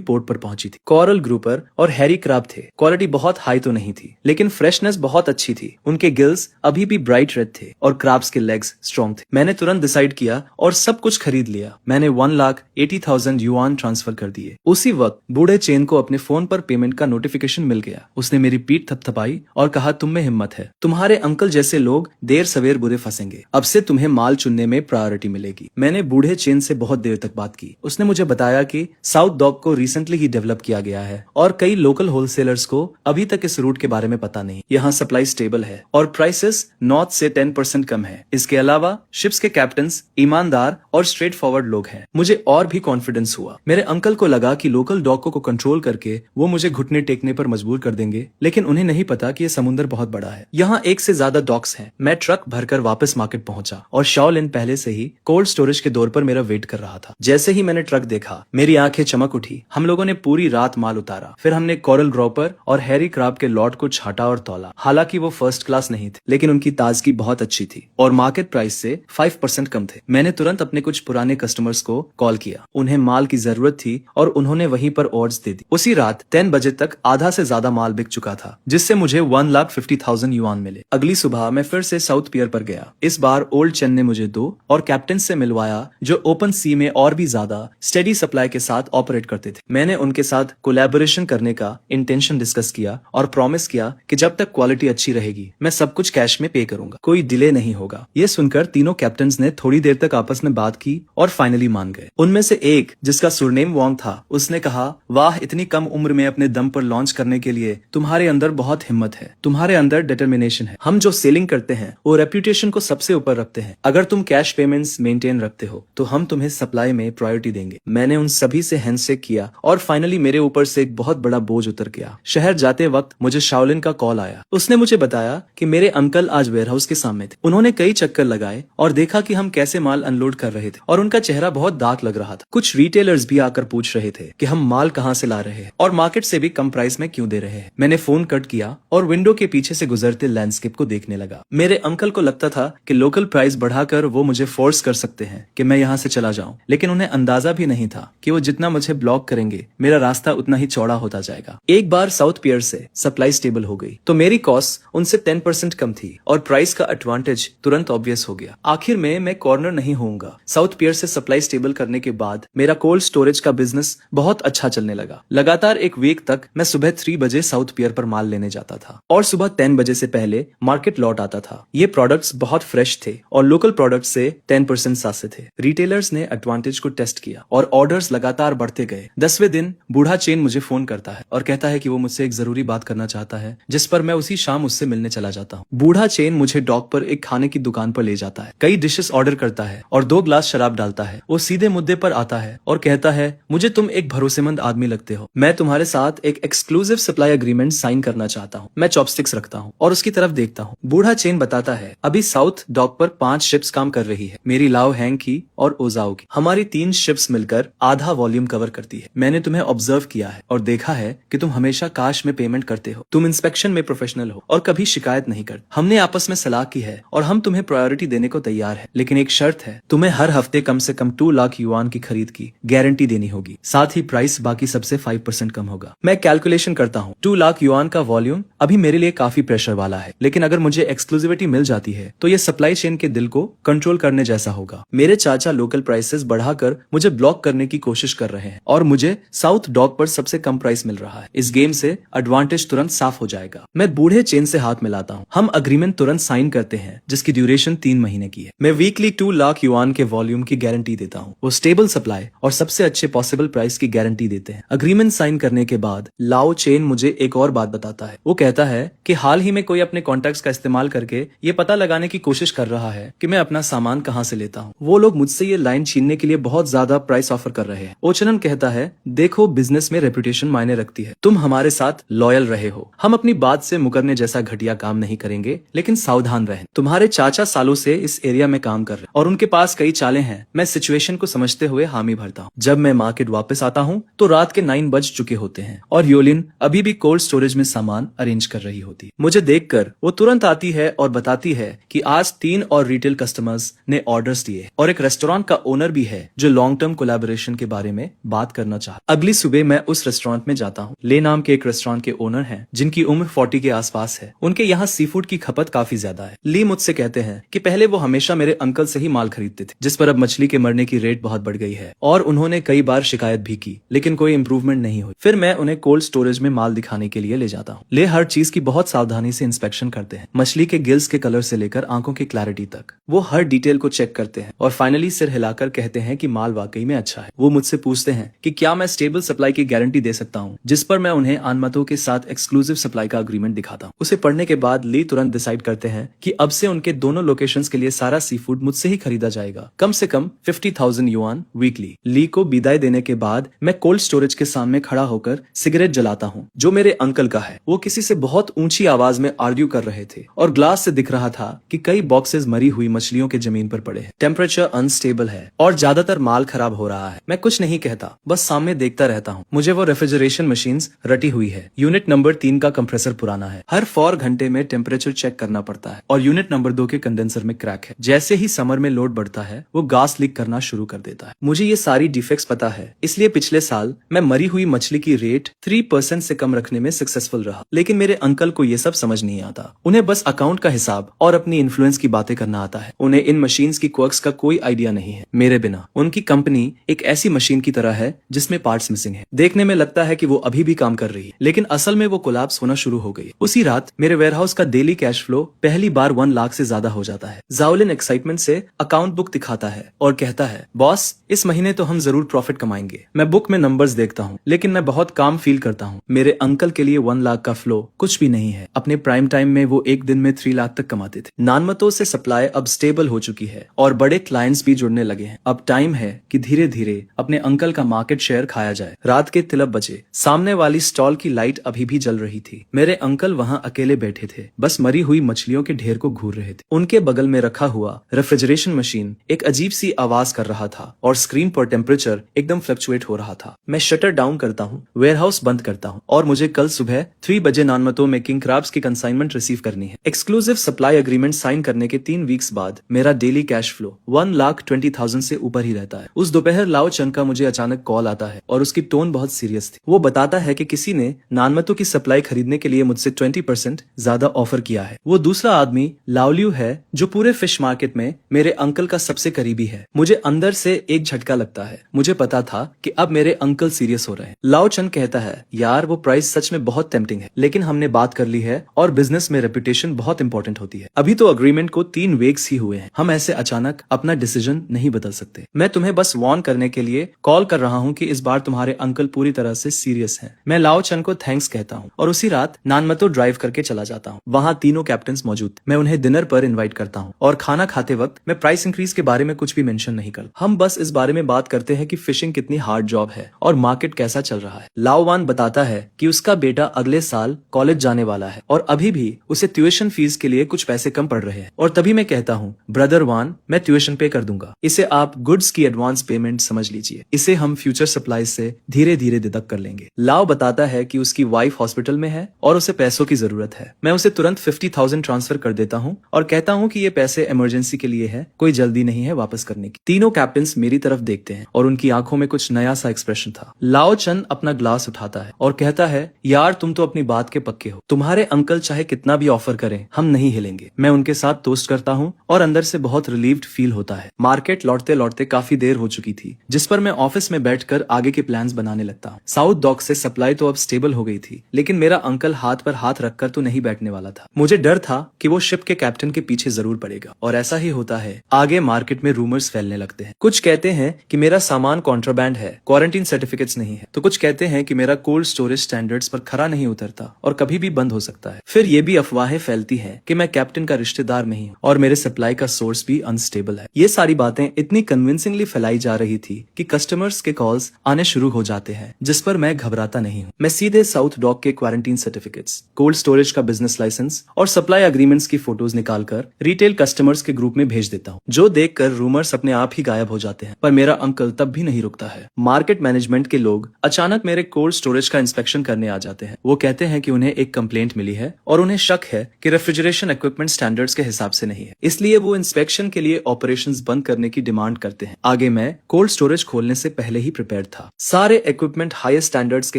पोर्ट पर पहुंची थी। कोरल ग्रुपर और हैरी क्रैब थे। क्वालिटी बहुत हाई तो नहीं थी, लेकिन फ्रेशनेस बहुत अच्छी थी। उनके गिल्स अभी भी ब्राइट रेड थे और क्रैब्स के लेग्स स्ट्रॉन्ग थे। मैंने तुरंत डिसाइड किया और सब कुछ खरीद लिया। मैंने 1,80,000 युआन ट्रांसफर कर दिए। उसी वक्त बूढ़े चेन को अपने फोन पर पेमेंट का नोटिफिकेशन मिल गया। उसने मेरी पीठ थपथपाई और कहा, तुम में हिम्मत है। तुम्हारे अंकल जैसे लोग देर सवेर बुरे फंसेंगे। अब से तुम्हें माल चुनने में प्रायोरिटी मिलेगी। मैंने बूढ़े चेन से बहुत देर तक बात की। उसने मुझे बताया कि साउथ डॉक को रिसेंटली ही डेवलप किया गया है और कई लोकल होलसेलर्स को अभी तक इस रूट के बारे में पता नहीं। यहाँ सप्लाई स्टेबल है और प्राइसेस नॉर्थ से 10% कम है। इसके अलावा शिप्स के कैप्टन्स ईमानदार और स्ट्रेट फॉरवर्ड लोग हैं। मुझे और भी कॉन्फिडेंस हुआ। मेरे अंकल को लगा कि लोकल डॉक को कंट्रोल करके वो मुझे घुटने टेकने पर मजबूर कर देंगे, लेकिन उन्हें नहीं पता कि ये समुद्र बहुत बड़ा है। यहाँ 1 से ज्यादा डॉक्स हैं। मैं ट्रक भरकर वापस मार्केट पहुंचा और शाओलिन पहले से ही कोल्ड स्टोरेज के डोर पर मेरा वेट कर रहा था। जैसे ही मैंने ट्रक देखा मेरी आंखें चमक उठी। हम लोगों ने पूरी रात माल उतारा। फिर हमने कोरल ग्रुपर और हैरी क्रैब के लॉट को छाटा और तौला। हालांकि वो फर्स्ट क्लास नहीं थे, लेकिन उनकी ताजगी बहुत अच्छी थी और मार्केट प्राइस से 5% कम थे। मैंने तुरंत अपने कुछ पुराने कस्टमर्स को कॉल किया। उन्हें माल की जरूरत थी और उन्होंने वहीं पर ऑर्डर्स दे दी। उसी रात 10 बजे तक आधा से ज्यादा माल बिक चुका था, जिससे मुझे 1,50,000 युआन मिले। अगली सुबह मैं फिर से साउथ पियर पर गया। इस बार ओल्ड चेन ने मुझे 2 और कैप्टन से मिलवाया जो ओपन सी में और भी ज्यादा स्टेडी सप्लाई के साथ ऑपरेट करते थे। मैंने उनके साथ कोलैबोरेशन करने का इंटेंशन डिस्कस किया और प्रॉमिस किया कि जब तक क्वालिटी अच्छी रहेगी मैं सब कुछ कैश में पे करूंगा, कोई डिले नहीं होगा। ये सुनकर तीनों कैप्टन्स ने थोड़ी देर तक आपस में बात की और फाइनली मान गए। उनमें से एक, जिसका सुरनेम वोंग था, उसने कहा, वाह, इतनी कम उम्र में अपने अपने दम पर लॉन्च करने के लिए तुम्हारे अंदर बहुत हिम्मत है, तुम्हारे अंदर डिटर्मिनेशन है। हम जो सेलिंग करते हैं वो रेप्यूटेशन को सबसे ऊपर रखते हैं। अगर तुम कैश पेमेंट्स मेंटेन रखते हो तो हम तुम्हें सप्लाई में प्रायोरिटी देंगे। मैंने उन सभी से हैंडशेक किया और फाइनली मेरे ऊपर से एक बहुत बड़ा बोझ उतर गया। शहर जाते वक्त मुझे शाओलिन का कॉल आया। उसने मुझे बताया कि मेरे अंकल आज वेयरहाउस के सामने थे। उन्होंने कई चक्कर लगाए और देखा कि हम कैसे माल अनलोड कर रहे थे और उनका चेहरा बहुत डार्क लग रहा था। कुछ रिटेलर्स भी आकर पूछ रहे थे कि हम माल कहाँ से ला रहे हैं और मार्केट से भी कम प्राइस में क्यों दे रहे हैं। मैंने फोन कट किया और विंडो के पीछे से गुजरते लैंडस्केप को देखने लगा। मेरे अंकल को लगता था कि लोकल प्राइस बढ़ाकर वो मुझे फोर्स कर सकते हैं कि मैं यहाँ से चला जाऊं, लेकिन उन्हें अंदाजा भी नहीं था कि वो जितना मुझे ब्लॉक करेंगे मेरा रास्ता उतना ही चौड़ा होता जाएगा। एक बार साउथ पियर से सप्लाई स्टेबल हो गई तो मेरी कॉस्ट उनसे 10% कम थी और प्राइस का एडवांटेज तुरंत ऑब्वियस हो गया। आखिर में मैं कॉर्नर नहीं होऊंगा। साउथ पियर से सप्लाई स्टेबल करने के बाद मेरा कोल्ड स्टोरेज का बिजनेस बहुत अच्छा चलने लगा। लगातार एक वीक तक मैं सुबह 3 बजे साउथ पियर पर माल लेने जाता था और सुबह 10 बजे से पहले मार्केट लौट आता था। ये प्रोडक्ट्स बहुत फ्रेश थे और लोकल प्रोडक्ट्स से 10% सस्ते थे। रिटेलर्स ने एडवांटेज को टेस्ट किया और ऑर्डर्स लगातार बढ़ते गए। 10वें दिन बूढ़ा चेन मुझे फोन करता है और कहता है कि वो मुझसे एक जरूरी बात करना चाहता है, जिस पर मैं उसी शाम उससे मिलने चला जाता हूँ। बूढ़ा चेन मुझे डॉक पर एक खाने की दुकान पर ले जाता है, कई डिशेस ऑर्डर करता है और 2 ग्लास शराब डालता है। वो सीधे मुद्दे पर आता है और कहता है, मुझे तुम एक भरोसेमंद आदमी लगते हो। मैं तुम्हारे साथ एक एक्सक्लूसिव सप्लाई एग्रीमेंट साइन करना चाहता हूँ। मैं चॉपस्टिक्स रखता हूँ और उसकी तरफ देखता हूँ। बूढ़ा चेन बताता है, अभी साउथ डॉक पर 5 शिप्स काम कर रही है, मेरी लाओ हैंग की और ओजाओ की। हमारी 3 शिप्स मिलकर आधा वॉल्यूम कवर करती है। मैंने तुम्हें ऑब्जर्व किया है और देखा है कि तुम हमेशा काश में पेमेंट करते हो। तुम इंस्पेक्शन में प्रोफेशनल हो और कभी शिकायत नहीं करते। हमने आपस में सलाह की है और हम तुम्हें प्रायोरिटी देने को तैयार है, लेकिन एक शर्त है, तुम्हें हर हफ्ते कम से कम 2 लाख युआन की खरीद की गारंटी देनी होगी। साथ ही प्राइस बाकी सबसे 5% कम होगा। मैं कैलकुलेशन करता हूँ, 2 लाख युआन का वॉल्यूम अभी मेरे लिए काफी प्रेशर वाला है, लेकिन अगर मुझे एक्सक्लूसिविटी मिल जाती है तो ये सप्लाई चेन के दिल को कंट्रोल करने जैसा होगा। मेरे चाचा लोकल प्राइसेस बढ़ाकर मुझे ब्लॉक करने की कोशिश कर रहे हैं और मुझे साउथ डॉक पर सबसे कम प्राइस मिल रहा है। इस गेम से एडवांटेज तुरंत साफ हो जाएगा। मैं बूढ़े चेन से हाथ मिलाता हूँ। हम अग्रीमेंट तुरंत साइन करते हैं जिसकी ड्यूरेशन 3 महीने की है। मैं वीकली 2 लाख युआन के वॉल्यूम की गारंटी देता हूँ। वो स्टेबल सप्लाई और सबसे अच्छे पॉसिबल प्राइस की गारंटी देते हैं। अग्रीमेंट साइन करने के बाद लाओ चेन मुझे एक और बात बताता है। वो कहता है कि हाल ही में कोई अपने कॉन्टैक्ट्स का इस्तेमाल करके ये पता लगाने की कोशिश कर रहा है कि मैं अपना सामान कहाँ से लेता हूँ। वो लोग मुझसे ये लाइन छीनने के लिए बहुत ज्यादा प्राइस ऑफर कर रहे हैं। ओचनन कहता है, देखो बिजनेस में रेपुटेशन मायने रखती है। तुम हमारे साथ लॉयल रहे हो। हम अपनी बात से मुकरने जैसा घटिया काम नहीं करेंगे, लेकिन सावधान रहें। तुम्हारे चाचा सालों से इस एरिया में काम कर रहे हैं और उनके पास कई चालें हैं। मैं सिचुएशन को समझते हुए हामी भरता हूँ। जब मैं मार्केट वापस आता हूँ तो रात के 9 बज चुके होते हैं और योलिन अभी भी कोल्ड स्टोरेज में सामान अरेंज कर रही होती। मुझे देखकर वो तुरंत आती है और बताती है कि आज 3 और रिटेल कस्टमर्स ने ऑर्डर्स दिए और एक रेस्टोरेंट का ओनर भी है जो लॉन्ग टर्म कोलैबोरेशन के बारे में बात करना चाहता। अगली सुबह मैं उस रेस्टोरेंट में जाता हूँ। ले नाम के एक रेस्टोरेंट के ओनर हैं जिनकी उम्र 40 के आसपास है। उनके यहाँ सी फूड की खपत काफी ज्यादा है। ली मुझसे कहते हैं कि पहले वो हमेशा मेरे अंकल से ही माल खरीदते थे, जिस पर अब मछली के मरने की रेट बहुत बढ़ गई है और उन्होंने कई बार शिकायत भी की, लेकिन कोई इम्प्रूवमेंट नहीं हुई। फिर मैं उन्हें कोल्ड स्टोरेज में माल दिखाने के लिए ले जाता हूँ। ले हर चीज की बहुत सावधानी से इंस्पेक्शन करते हैं, मछली के गिल्स के कलर से लेकर आंखों की क्लैरिटी तक। वो हर डिटेल को चेक करते हैं और फाइनली सिर हिलाकर कहते हैं कि माल वाकई में अच्छा है। वो मुझसे पूछते हैं कि क्या मैं स्टेबल सप्लाई की गारंटी दे सकता हूँ, जिस पर मैं उन्हें अनमतों के साथ एक्सक्लूसिव सप्लाई का अग्रीमेंट दिखाता हूँ। उसे पढ़ने के बाद ली तुरंत डिसाइड करते हैं कि अब से उनके दोनों लोकेशंस के लिए सारा सी फूड मुझसे ही खरीदा जाएगा, कम से कम 50,000 युआन वीकली। ली को विदाई देने के बाद मैं कोल्ड स्टोरेज के सामने खड़ा होकर सिगरेट जलाता हूँ, जो मेरे अंकल का है। वो किसी से बहुत ऊंची आवाज में आर्ग्यू कर रहे थे और ग्लास से दिख रहा था कि कई बॉक्सेस मरी हुई मछलियों के जमीन पर पड़े हैं। टेम्परेचर अनस्टेबल है और ज्यादातर माल खराब हो रहा है। मैं कुछ नहीं कहता, बस सामने देखता रहता हूँ। मुझे वो रेफ्रिजरेशन मशीन्स रटी हुई है। यूनिट नंबर 3 का कंप्रेसर पुराना है, हर 4 घंटे में टेम्परेचर चेक करना पड़ता है और यूनिट नंबर 2 के कंडेंसर में क्रैक है। जैसे ही समर में लोड बढ़ता है वो गैस लीक करना शुरू कर देता है। मुझे ये सारी डिफेक्ट्स पता है, इसलिए पिछले साल मैं मरी हुई मछली की रेट 3% से कम रखने में सक्सेसफुल रहा। लेकिन मेरे अंकल को ये सब समझ नहीं आता। उन्हें बस अकाउंट का हिसाब और अपनी इन्फ्लुएंस की बातें करना आता है। उन्हें इन मशीन्स की क्वर्क्स का कोई आइडिया नहीं है। मेरे बिना उनकी कंपनी एक ऐसी मशीन की तरह है जिसमें पार्ट्स मिसिंग है। देखने में लगता है कि वो अभी भी काम कर रही है, लेकिन असल में वो कोलैप्स होना शुरू हो गई। उसी रात मेरे वेयरहाउस का डेली कैश फ्लो पहली बार 1 लाख से ज्यादा हो जाता है। जाओलिन एक्साइटमेंट से अकाउंट बुक दिखाता है और कहता है, बॉस इस महीने तो हम जरूर प्रॉफिट कमाएंगे। मैं बुक में नंबर्स देखता हूँ, लेकिन मैं बहुत काम फील करता हूँ। मेरे अंकल के लिए 1 लाख का फ्लो कुछ भी नहीं है। अपने प्राइम टाइम में वो एक दिन में 3 लाख तक कमाते थे। नानमतो से सप्लाई अब स्टेबल हो चुकी है और बड़े क्लाइंट्स भी जुड़ने लगे हैं। अब टाइम है कि धीरे धीरे अपने अंकल का मार्केट शेयर खाया जाए। रात के 3 बजे सामने वाली स्टॉल की लाइट अभी भी जल रही थी। मेरे अंकल वहाँ अकेले बैठे थे, बस मरी हुई मछलियों के ढेर को घूर रहे थे। उनके बगल में रखा हुआ रेफ्रिजरेशन मशीन एक अजीब सी आवाज कर रहा था और स्क्रीन पर टेम्परेचर एकदम फ्लक्चुएट हो रहा था। मैं शटर डाउन करता हूँ, वेयरहाउस बंद करता हूँ और मुझे कल सुबह 3 बजे नानमतो में किंग क्रैब्स की कंसाइनमेंट रिसीव करनी है। एक्सक्लूसिव सप्लाई एग्रीमेंट साइन करने के 3 वीक्स बाद मेरा डेली कैश फ्लो 1,20,000 से ऊपर ही रहता है। उस दोपहर लाओ चंग का मुझे अचानक कॉल आता है और उसकी टोन बहुत सीरियस थी। वो बताता है कि किसी ने नानमतो की सप्लाई खरीदने के लिए मुझसे 20% ज्यादा ऑफर किया है। वो दूसरा आदमी लाओलियू है जो पूरे फिश मार्केट में मेरे अंकल का सबसे करीबी है। मुझे अंदर से एक झटका लगता है। मुझे पता था कि अब मेरे अंकल सीरियस हो रहे हैं। लाओ चंग कहता है, यार वो प्राइस सच में बहुत टेम्पटिंग है, लेकिन हमने बात कर ली है और बिजनेस में रेपुटेशन बहुत इंपॉर्टेंट होती है। अभी तो अग्रीमेंट को 3 वीक्स ही हुए हैं। हम ऐसे अचानक अपना डिसीजन नहीं बदल सकते। मैं तुम्हें बस वार्न करने के लिए कॉल कर रहा हूँ कि इस बार तुम्हारे अंकल पूरी तरह से सीरियस हैं। मैं लाओ चंग को थैंक्स कहता हूँ और उसी रात नानमतो ड्राइव करके चला जाता हूँ। वहाँ तीनों कैप्टन मौजूद। मैं उन्हें डिनर पर इन्वाइट करता हूँ और खाना खाते वक्त मैं प्राइस इंक्रीज के बारे में कुछ भी मेंशन नहीं करता। हम बस इस बारे में बात करते हैं कि फिशिंग कितनी हार्ड जॉब है और मार्केट कैसा चल रहा है। लाओ वान बताता है कि उसका बेटा अगले साल कॉलेज जाने वाला है और अभी भी उसे ट्यूशन फीस के लिए कुछ पैसे कम पड़ रहे हैं। और तभी मैं कहता हूँ, ब्रदर वान, मैं ट्यूशन पे कर दूंगा। इसे आप गुड्स की एडवांस पेमेंट समझ लीजिए। इसे हम फ्यूचर सप्लाई से धीरे धीरे डिडक्ट कर लेंगे। लाओ बताता है कि उसकी वाइफ हॉस्पिटल में है और उसे पैसों की जरूरत है। मैं उसे तुरंत 50,000 ट्रांसफर कर देता हूँ और कहता हूँ कि ये पैसे इमरजेंसी के लिए है, कोई जल्दी नहीं है वापस करने की। तीनों कैप्टन मेरी तरफ देखते हैं और उनकी आंखों में कुछ नया सा एक्सप्रेशन था। लाओ चन अपना ग्लास उठाता है और कहता है, यार तुम तो अपनी बात के पक्के हो। तुम्हारे अंकल चाहे कितना भी ऑफर करें, हम नहीं हिलेंगे। मैं उनके साथ टोस्ट करता हूँ और अंदर से बहुत रिलीव्ड फील होता है। मार्केट लौटते लौटते काफी देर हो चुकी थी, जिस पर मैं ऑफिस में बैठकर आगे के प्लान्स बनाने लगता हूँ। साउथ डॉक से सप्लाई तो अब स्टेबल हो गई थी, लेकिन मेरा अंकल हाथ पर हाथ रखकर तो नहीं बैठने वाला था। मुझे डर था कि वो शिप के कैप्टन के पीछे जरूर पड़ेगा और ऐसा ही होता है। आगे मार्केट में रूमर्स फैलने लगते हैं। कुछ कहते हैं कि मेरा सामान कॉन्ट्राबैंड है, क्वारंटीन सर्टिफिकेट्स नहीं है, तो कुछ कहते हैं कि मेरा कोल्ड स्टोरेज स्टैंडर्ड्स पर खरा नहीं उतरता और कभी भी बंद हो सकता है। फिर ये भी अफवाहें फैलती हैं कि मैं कैप्टन का रिश्तेदार नहीं हूँ और मेरे सप्लाई का सोर्स भी अनस्टेबल है। ये सारी बातें इतनी कन्विंसिंगली फैलाई जा रही थी कि कस्टमर्स के कॉल्स आने शुरू हो जाते हैं, जिस पर मैं घबराता नहीं हूँ। मैं सीधे साउथ डॉक के क्वारंटीन सर्टिफिकेट्स, कोल्ड स्टोरेज का बिजनेस लाइसेंस और सप्लाई अग्रीमेंट्स की फोटोज निकालकर रिटेल कस्टमर्स के ग्रुप में भेज देता हूँ, जो देखकर रूमर्स अपने आप ही गायब हो जाते हैं। पर मेरा अंकल तब भी नहीं रुकता है। मार्केट मैनेजमेंट के लोग अचानक मेरे कोल्ड स्टोरेज का इंस्पेक्शन करने आ जाते हैं। वो कहते हैं कि उन्हें एक कंप्लेंट मिली है और उन्हें शक है कि रेफ्रिजरेशन इक्विपमेंट स्टैंडर्ड्स के हिसाब से नहीं है, इसलिए वो इंस्पेक्शन के लिए ऑपरेशंस बंद करने की डिमांड करते हैं। आगे मैं कोल्ड स्टोरेज खोलने से पहले ही प्रिपेयर्ड था। सारे इक्विपमेंट हाईएस्ट स्टैंडर्ड्स के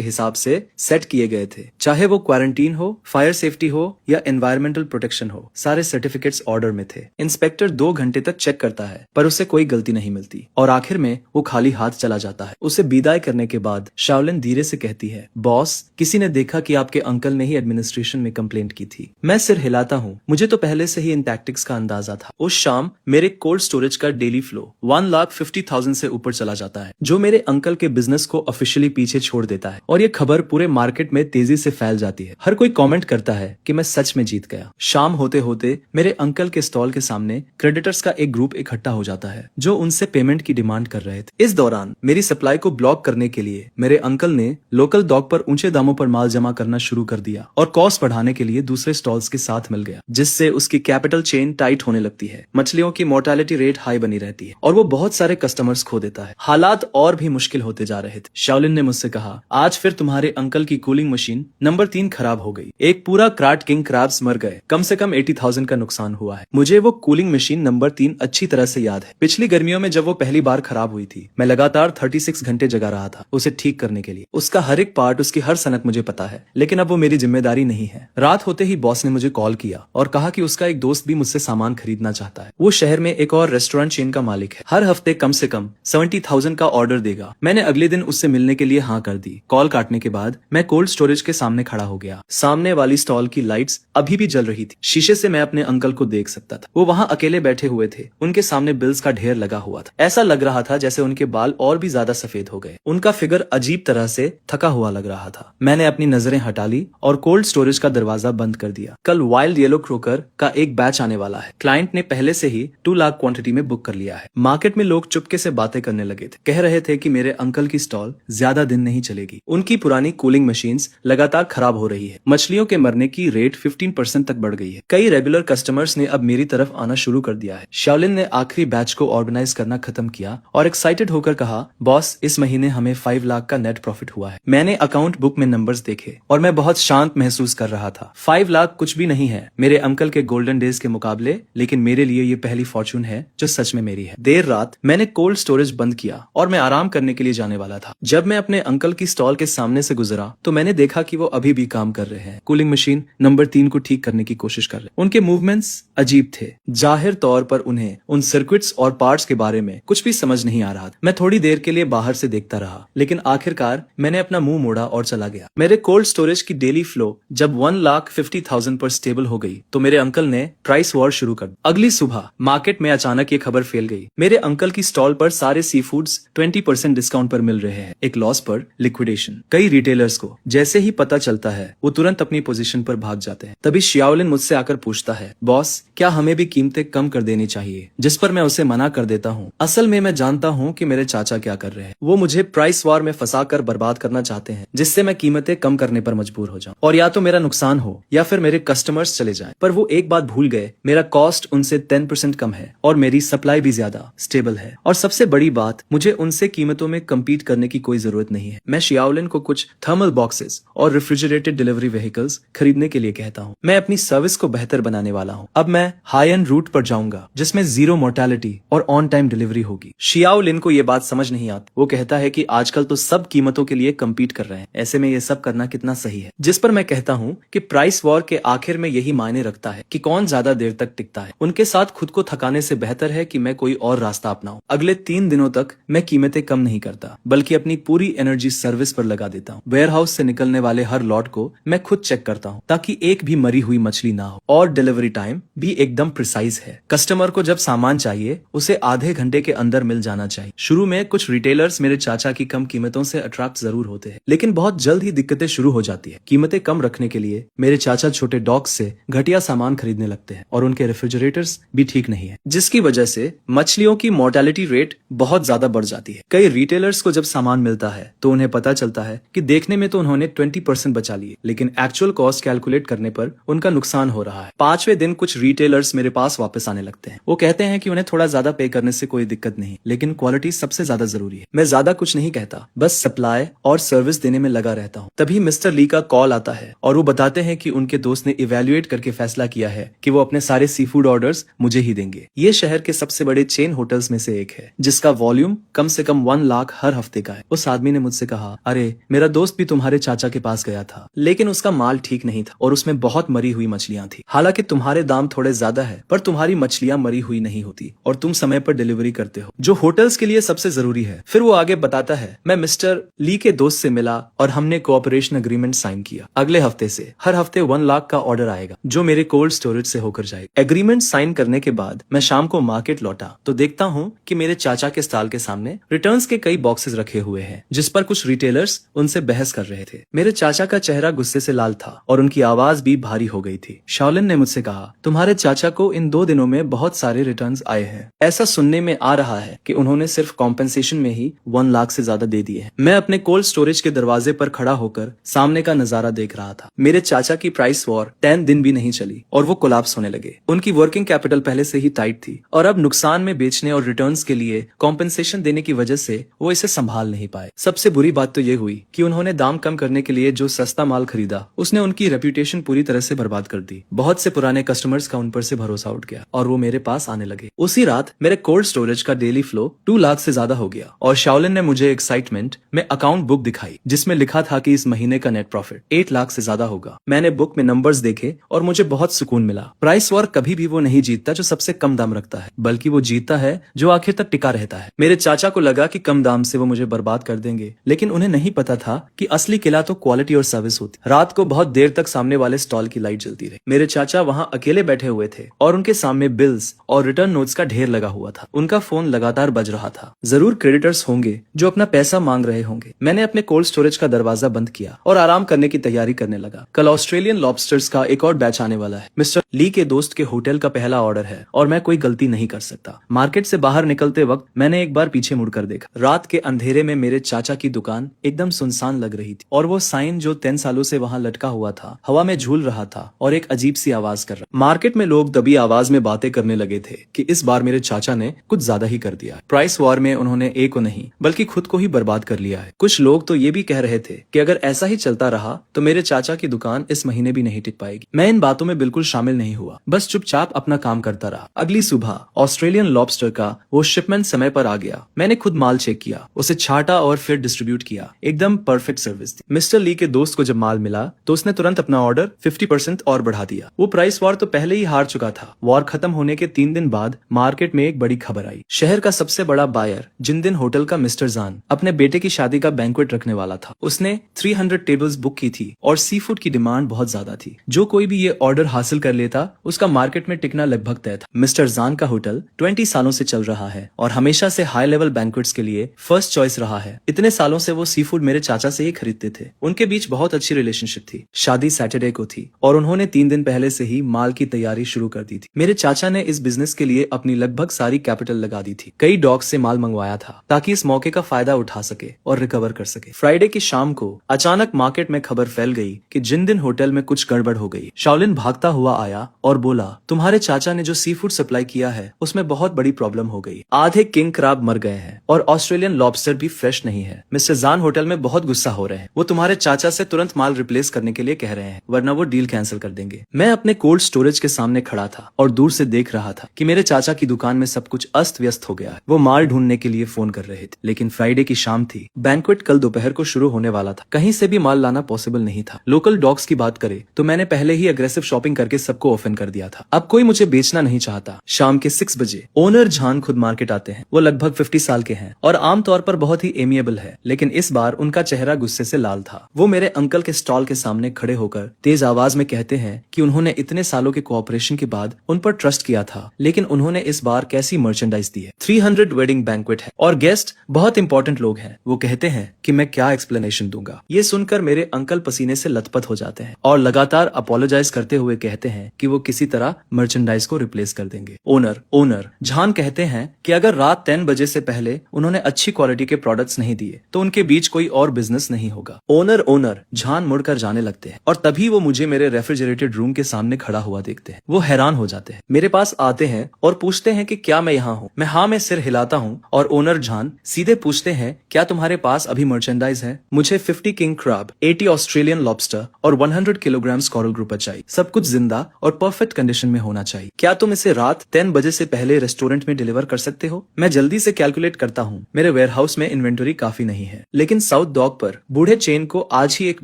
हिसाब से सेट किए गए थे, चाहे वो क्वारंटीन हो, फायर सेफ्टी हो या एनवायरमेंटल प्रोटेक्शन हो। सारे सर्टिफिकेट्स ऑर्डर में थे। इंस्पेक्टर 2 घंटे तक चेक करता है, पर उसे कोई गलती नहीं मिलती और आखिर में वो खाली हाथ चला जाता है। उसे विदाई करने के बाद शाओलिन धीरे से कहती है, बॉस, किसी ने देखा कि आपके अंकल ने ही एडमिनिस्ट्रेशन में कंप्लेंट की थी। मैं सिर हिलाता हूँ। मुझे तो पहले से ही इन टैक्टिक्स का अंदाजा था। उस शाम मेरे कोल्ड स्टोरेज का डेली फ्लो 1,50,000 से ऊपर चला जाता है, जो मेरे अंकल के बिजनेस को ऑफिशियली पीछे छोड़ देता है और ये खबर पूरे मार्केट में तेजी से फैल जाती है। हर कोई कमेंट करता है कि मैं सच में जीत गया। शाम होते होते मेरे अंकल के स्टॉल के सामने क्रेडिटर्स का एक ग्रुप इकट्ठा हो जाता है, जो उनसे पेमेंट की डिमांड कर रहे थे। इस दौरान मेरी सप्लाई को ब्लॉक करने के लिए मेरे अंकल ने लोकल डॉक पर ऊंचे दामों पर माल जमा करना शुरू कर दिया और कॉस्ट बढ़ाने के लिए दूसरे स्टॉल्स के साथ मिल गया, जिससे उसकी कैपिटल चेन टाइट होने लगती है। मछलियों की मोर्टेलिटी रेट हाई बनी रहती है और वो बहुत सारे कस्टमर्स खो देता है। हालात और भी मुश्किल होते जा रहे थे। शाओलिन ने मुझसे कहा, आज फिर तुम्हारे अंकल की कूलिंग मशीन नंबर 3 खराब हो गई। एक पूरा क्राट किंग क्रैब्स मर गए। कम से कम 80,000 का नुकसान हुआ है। मुझे वो कूलिंग मशीन नंबर 3 अच्छी तरह से याद है। पिछली गर्मियों में जब वो पहली बार खराब हुई थी, मैं लगातार 36 घंटे जगा रहा था उसे ठीक करने के लिए। उसका हर एक पार्ट, उसकी हर सनक मुझे पता है, लेकिन अब वो मेरी जिम्मेदारी नहीं है। रात होते ही बॉस ने मुझे कॉल किया और कहा कि उसका एक दोस्त भी मुझसे सामान खरीदना चाहता है। वो शहर में एक और रेस्टोरेंट चेन का मालिक है, हर हफ्ते कम से कम 70,000 का ऑर्डर देगा। मैंने अगले दिन उससे मिलने के लिए हाँ कर दी। कॉल काटने के बाद मैं कोल्ड स्टोरेज के सामने खड़ा हो गया। सामने वाली स्टॉल की लाइट्स अभी भी जल रही थी। शीशे से मैं अपने अंकल को देख सकता था। वो वहाँ अकेले बैठे हुए थे। उनके सामने बिल्स का ढेर लगा हुआ था। ऐसा लग रहा था जैसे उनके बाल और भी ज्यादा सफेद हो गए। उनका फिगर अजीब तरह से थका हुआ लग रहा था। मैंने अपनी नजरें हटा ली और कोल्ड स्टोरेज का दरवाजा बंद कर दिया। कल वाइल्ड येलो क्रोकर का एक बैच आने वाला है। क्लाइंट ने पहले से ही 2 लाख क्वांटिटी में बुक कर लिया है। मार्केट में लोग चुपके से बातें करने लगे थे, कह रहे थे कि मेरे अंकल की स्टॉल ज्यादा दिन नहीं चलेगी। उनकी पुरानी कूलिंग मशीन्स लगातार खराब हो रही है। मछलियों के मरने की रेट 15% तक बढ़ गई है। कई रेगुलर कस्टमर्स ने अब मेरी तरफ आना शुरू कर दिया है। शाओलिन ने आखिरी बैच को ऑर्गेनाइज करना खत्म किया और एक्साइटेड होकर कहा, बॉस इस महीने हमें 5 लाख का नेट प्रॉफिट हुआ है। मैंने अकाउंट बुक में नंबर्स देखे और मैं बहुत शांत महसूस कर रहा था। 5 लाख कुछ भी नहीं है मेरे अंकल के गोल्डन डेज के मुकाबले, लेकिन मेरे लिए ये पहली फॉर्चून है जो सच में मेरी है। देर रात मैंने कोल्ड स्टोरेज बंद किया और मैं आराम करने के लिए जाने वाला था। जब मैं अपने अंकल की स्टॉल के सामने से गुजरा तो मैंने देखा कि वो अभी भी काम कर रहे हैं। कूलिंग मशीन नंबर 3 को ठीक करने की कोशिश कर रहे। उनके मूवमेंट्स अजीब थे। जाहिर तौर पर उन्हें उन सर्किट्स और पार्ट्स के बारे में कुछ भी समझ नहीं आ रहा था। मैं थोड़ी देर के लिए बाहर से देखता रहा, लेकिन आखिरकार मैंने अपना मुंह मोड़ा और चला गया। मेरे कोल्ड स्टोरेज की डेली फ्लो जब 1,50,000 पर स्टेबल हो गई तो मेरे अंकल ने प्राइस वॉर शुरू कर दी। अगली सुबह मार्केट में अचानक ये खबर फैल गई, मेरे अंकल की स्टॉल पर सारे सी फूड्स 20% डिस्काउंट पर मिल रहे हैं। एक लॉस पर लिक्विडेशन। कई रिटेलर्स को जैसे ही पता चलता है वो तुरंत अपनी पोजीशन पर भाग जाते हैं। तभी शाओलिन मुझसे आकर पूछता है, बॉस क्या हमें भी कीमतें कम कर देनी चाहिए? जिस पर मैं उसे मना कर देता हूँ। असल में मैं जानता हूँ कि मेरे चाचा क्या कर रहे हैं। वो मुझे प्राइस वॉर में फंसाकर बर्बाद करना चाहते हैं, जिससे मैं कीमतें कम करने पर मजबूर हो जाऊं और या तो मेरा नुकसान हो या फिर मेरे कस्टमर्स चले जाएं। पर वो एक बात भूल गए, मेरा कॉस्ट उनसे 10% कम है और मेरी सप्लाई भी ज्यादा स्टेबल है। और सबसे बड़ी बात, मुझे उनसे कीमतों में कम्पीट करने की कोई जरूरत नहीं है। मैं शाओलिन को कुछ थर्मल बॉक्सेस और रेफ्रिजरेटेड डिलीवरी व्हीकल्स खरीदने के लिए कहता हूँ। मैं अपनी सर्विस को बेहतर बनाने वाला हूँ। अब मैं हाई एंड रूट पर जाऊंगा जिसमें 0 मोर्टेलिटी और ऑन टाइम डिलीवरी होगी। शाओलिन को ये बात समझ नहीं आती। वो कहता है कि आजकल तो सब कीमतों के लिए कम्पीट कर रहे हैं, ऐसे में ये सब करना कितना सही है। जिस पर मैं कहता हूँ कि प्राइस वॉर के आखिर में यही मायने रखता है कि कौन ज्यादा देर तक टिकता है। उनके साथ खुद को थकाने से बेहतर है कि मैं कोई और रास्ता अपनाऊं। अगले 3 दिनों तक मैं कीमतें कम नहीं करता, बल्कि अपनी पूरी एनर्जी सर्विस पर लगा देता हूँ। वेयर हाउस से निकलने वाले हर लॉट को मैं खुद चेक करता हूँ ताकि एक भी मरी हुई मछली ना हो। और डिलीवरी टाइम भी एकदम प्रिसाइज है। कस्टमर को जब सामान चाहिए उसे आधे घंटे के अंदर मिल जाना चाहिए। शुरू में कुछ रिटेलर्स मेरे चाचा की कम कीमतों से अट्रैक्ट जरूर होते हैं, लेकिन बहुत जल्द ही दिक्कतें शुरू हो जाती है। कीमतें कम रखने के लिए मेरे चाचा छोटे डॉग्स से घटिया सामान खरीदने लगते हैं और उनके रेफ्रिजरेटर्स भी ठीक नहीं है, जिसकी वजह से मछलियों की मोर्टेलिटी रेट बहुत ज्यादा बढ़ जाती है। कई रिटेलर्स को जब सामान मिलता है तो उन्हें पता चलता है कि देखने में तो उन्होंने 20% बचा लिए, लेकिन एक्चुअल कॉस्ट कैलकुलेट करने पर उनका नुकसान हो रहा है। 5वें दिन कुछ रिटेलर्स मेरे पास वापस आने लगते हैं। वो कहते हैं कि उन्हें थोड़ा ज्यादा पे करने से कोई दिक्कत नहीं, लेकिन क्वालिटी सबसे ज्यादा जरूरी है। मैं ज्यादा कुछ नहीं कहता, बस सप्लाई और सर्विस देने में लगा रहता हूँ। तभी मिस्टर ली का कॉल आता है और वो बताते हैं कि उनके दोस्त ने इवेल्युएट करके फैसला किया है कि वो अपने सारे सी फूड ऑर्डर्स मुझे ही देंगे। ये शहर के सबसे बड़े चेन होटल्स में से एक है, जिसका वॉल्यूम कम से कम 1 लाख हर हफ्ते का है। उस आदमी ने मुझसे कहा, अरे मेरा दोस्त भी तुम्हारे चाचा के पास गया था, लेकिन उसका माल ठीक नहीं था और उसमें बहुत मरी हुई मछलियां थी। हालांकि तुम्हारे दाम थोड़े ज्यादा है, पर तुम्हारी मछलियां मरी हुई नहीं होती और तुम समय पर डिलीवरी करते हो, जो होटल्स के लिए सबसे जरूरी है। फिर वो आगे बताता है, मैं मिस्टर ली के दोस्त से मिला और हमने कोऑपरेशन एग्रीमेंट साइन किया। अगले हफ्ते से हर हफ्ते 1 लाख का ऑर्डर आएगा जो मेरे कोल्ड स्टोरेज से होकर जाएगा। एग्रीमेंट साइन करने के बाद मैं शाम को मार्केट लौटा तो देखता हूँ कि मेरे चाचा के स्टॉल के सामने रिटर्न्स के कई बॉक्सेस रखे हुए हैं, जिस पर कुछ रिटेलर्स उनसे बहस कर रहे थे। मेरे चाचा का चेहरा गुस्से से लाल था और उनकी आवाज भी भारी हो गई थी। शाओलिन ने मुझसे कहा, तुम्हारे चाचा को इन 2 दिनों में बहुत सारे रिटर्न्स आए हैं। ऐसा सुनने में आ रहा है कि उन्होंने सिर्फ कॉम्पेंसेशन में ही 1 लाख से ज्यादा दे दिए हैं। मैं अपने कोल्ड स्टोरेज के दरवाजे पर खड़ा होकर सामने का नजारा देख रहा था। मेरे चाचा की प्राइस वॉर 10 दिन भी नहीं चली और वो कोलैप्स होने लगे। उनकी वर्किंग कैपिटल पहले से ही टाइट थी और अब नुकसान में बेचने और रिटर्न्स के लिए कॉम्पेंसेशन देने की वजह से वो इसे संभाल नहीं पाए। सबसे बुरी बात तो ये हुई कि उन्होंने दाम कम करने के लिए जो सस्ता माल खरीदा उसने उनकी रेपुटेशन पूरी तरह से बर्बाद कर दी। बहुत से पुराने कस्टमर्स का उन पर से भरोसा उठ गया और वो मेरे पास आने लगे। उसी रात मेरे कोल्ड स्टोरेज का डेली फ्लो 2 लाख से ज्यादा हो गया और शाओलिन ने मुझे एक्साइटमेंट में अकाउंट बुक दिखाई, जिसमें लिखा था कि इस महीने का नेट प्रॉफिट 8 लाख से ज्यादा होगा। मैंने बुक में नंबर्स देखे और मुझे बहुत सुकून मिला। प्राइस वॉर कभी भी वो नहीं जीतता जो सबसे कम दाम रखता है, बल्कि वो जीतता है जो आखिर तक टिका रहता है। मेरे चाचा को लगा कि कम दाम से वो मुझे बर्बाद कर देंगे, लेकिन उन्हें नहीं पता था कि असली किला तो क्वालिटी और सर्विस होती। रात को बहुत देर तक सामने वाले स्टॉल की लाइट जलती रही। मेरे चाचा वहां अकेले बैठे हुए थे और उनके सामने बिल्स और रिटर्न नोट्स का ढेर लगा हुआ था। उनका फोन लगातार बज रहा था। जरूर क्रेडिटर्स होंगे जो अपना पैसा मांग रहे होंगे। मैंने अपने अपने कोल्ड स्टोरेज का दरवाजा बंद किया और आराम करने की तैयारी करने लगा। कल ऑस्ट्रेलियन लॉबस्टर्स का एक और बैच आने वाला है। मिस्टर ली के दोस्त के होटल का पहला ऑर्डर है और मैं कोई गलती नहीं कर सकता। मार्केट से बाहर निकलते वक्त मैंने एक बार पीछे मुड़कर देखा। रात के अंधेरे में मेरे चाचा की दुकान एकदम सुनसान लग रही थी और वो साइन जो 10 सालों से वहाँ लटका हुआ था हवा में झूल रहा था और एक अजीब सी आवाज कर रहा। मार्केट में लोग दबी आवाज में बातें करने लगे थे कि इस बार मेरे चाचा ने कुछ ज्यादा ही कर दिया। प्राइस वॉर में उन्होंने एक को नहीं बल्कि खुद को ही बर्बाद कर लिया है। कुछ लोग तो ये भी कह रहे थे कि अगर ऐसा ही चलता रहा तो मेरे चाचा की दुकान इस महीने भी नहीं टिक पाएगी। मैं इन बातों में बिल्कुल शामिल नहीं हुआ, बस चुपचाप अपना काम करता रहा। अगली सुबह ऑस्ट्रेलियन लॉबस्टर का वो शिपमेंट समय पर आ गया। मैंने खुद माल चेक किया, उसे छाटा और फिर डिस्ट्रीब्यूट किया। एकदम परफेक्ट सर्विस थी। मिस्टर ली के दोस्त को जब माल मिला तो उसने तुरंत अपना ऑर्डर 50% और बढ़ा दिया। वो प्राइस वॉर तो पहले ही हार चुका था। वॉर खत्म होने के 3 दिन बाद मार्केट में एक बड़ी खबर आई। शहर का सबसे बड़ा बायर जिन दिन होटल का मिस्टर जान अपने बेटे की शादी का बैंक्वेट रखने वाला था, उसने 300 टेबल्स बुक की थी और सी फूड की डिमांड बहुत ज्यादा थी। जो कोई भी ये ऑर्डर हासिल कर लेता उसका मार्केट में टिकना लगभग तय था। मिस्टर जान का होटल 20 सालों से चल रहा है और हमेशा से हाई लेवल बैंक्वेट्स के लिए फर्स्ट चॉइस रहा है। इतने सालों से वो सी फूड मेरे चाचा से ही खरीदते थे। उनके बीच बहुत अच्छी रिलेशनशिप थी। शादी सैटरडे को थी और उन्होंने 3 दिन पहले से ही माल की तैयारी शुरू कर दी थी। मेरे चाचा ने इस बिजनेस के लिए अपनी लगभग सारी कैपिटल लगा दी थी। कई डॉग से माल मंगवाया था ताकि इस मौके का फायदा उठा सके और रिकवर कर सके। फ्राइडे की शाम को अचानक मार्केट में खबर फैल गई कि जिन दिन होटल में कुछ गड़बड़ हो गई। शाओलिन भागता हुआ आया और बोला, तुम्हारे चाचा ने जो सी फूड सप्लाई किया है उसमें बहुत बड़ी प्रॉब्लम हो गई। आधे किंग क्रैब मर गए हैं और ऑस्ट्रेलियन लॉबस्टर भी फ्रेश नहीं है। मिस्टर जान होटल में बहुत गुस्सा हो रहे हैं। वो तुम्हारे चाचा से तुरंत माल रिप्लेस करने के लिए कह रहे हैं, वरना वो डील कैंसिल कर देंगे। मैं अपने कोल्ड स्टोरेज के सामने खड़ा था और दूर से देख रहा था कि मेरे चाचा की दुकान में सब कुछ अस्त व्यस्त हो गया है। वो माल ढूंढने के लिए फोन कर रहे थे, लेकिन फ्राइडे की शाम थी। बैंक्वेट कल दोपहर को शुरू होने वाला था। कहीं से भी माल लाना पॉसिबल नहीं था। लोकल डॉग्स की बात करें तो मैंने पहले ही अग्रेसिव शॉपिंग करके सबको ऑफेंड कर दिया था। अब कोई मुझे बेचना नहीं चाहता। शाम के 6 बजे ओनर जान खुद मार्केट आते हैं। वो लगभग 50 साल के हैं और आमतौर पर बहुत ही एमिएबल है, लेकिन इस बार उनका चेहरा गुस्से से लाल था। वो मेरे अंकल के स्टॉल के सामने खड़े होकर तेज आवाज में कहते हैं कि उन्होंने इतने सालों के कोऑपरेशन के बाद उन पर ट्रस्ट किया था, लेकिन उन्होंने इस बार कैसी मर्चेंडाइज दी है। 300 वेडिंग बैंक्वेट है और गेस्ट बहुत इंपॉर्टेंट लोग हैं। वो कहते हैं कि मैं क्या एक्सप्लेनेशन दूंगा। ये सुनकर मेरे अंकल पसीने से लथपथ हो जाते हैं और लगातार अपोलोजाइज करते हुए कहते हैं कि वो किसी तरह मर्चेंडाइज को रिप्लेस कर देंगे। ओनर जान कहते हैं कि अगर रात 10 बजे से पहले उन्होंने अच्छी क्वालिटी के प्रोडक्ट्स नहीं दिए तो उनके बीच कोई और बिजनेस नहीं होगा। ओनर जान मुड़कर जाने लगते हैं और तभी वो मुझे मेरे रेफ्रिजरेटेड रूम के सामने खड़ा हुआ देखते हैं। वो हैरान हो जाते हैं, मेरे पास आते हैं और पूछते हैं कि क्या मैं यहाँ हूँ। मैं हाँ में सिर हिलाता हूँ और ओनर जान सीधे पूछते हैं, क्या तुम्हारे पास अभी मर्चेंडाइज है? मुझे 50 किंग क्रैब, 80 ऑस्ट्रेलियन लॉबस्टर और 100 किलोग्राम कोरल ग्रुपर चाहिए। सब कुछ जिंदा और परफेक्ट कंडीशन में होना चाहिए। क्या तुम इसे रात 10 बजे से पहले रेस्टोरेंट में डिलीवर कर सकते हो? मैं जल्दी से कैलकुलेट करता हूँ। मेरे वेयरहाउस में इन्वेंटरी काफी नहीं है, लेकिन साउथ डॉक पर बूढ़े चेन को आज ही एक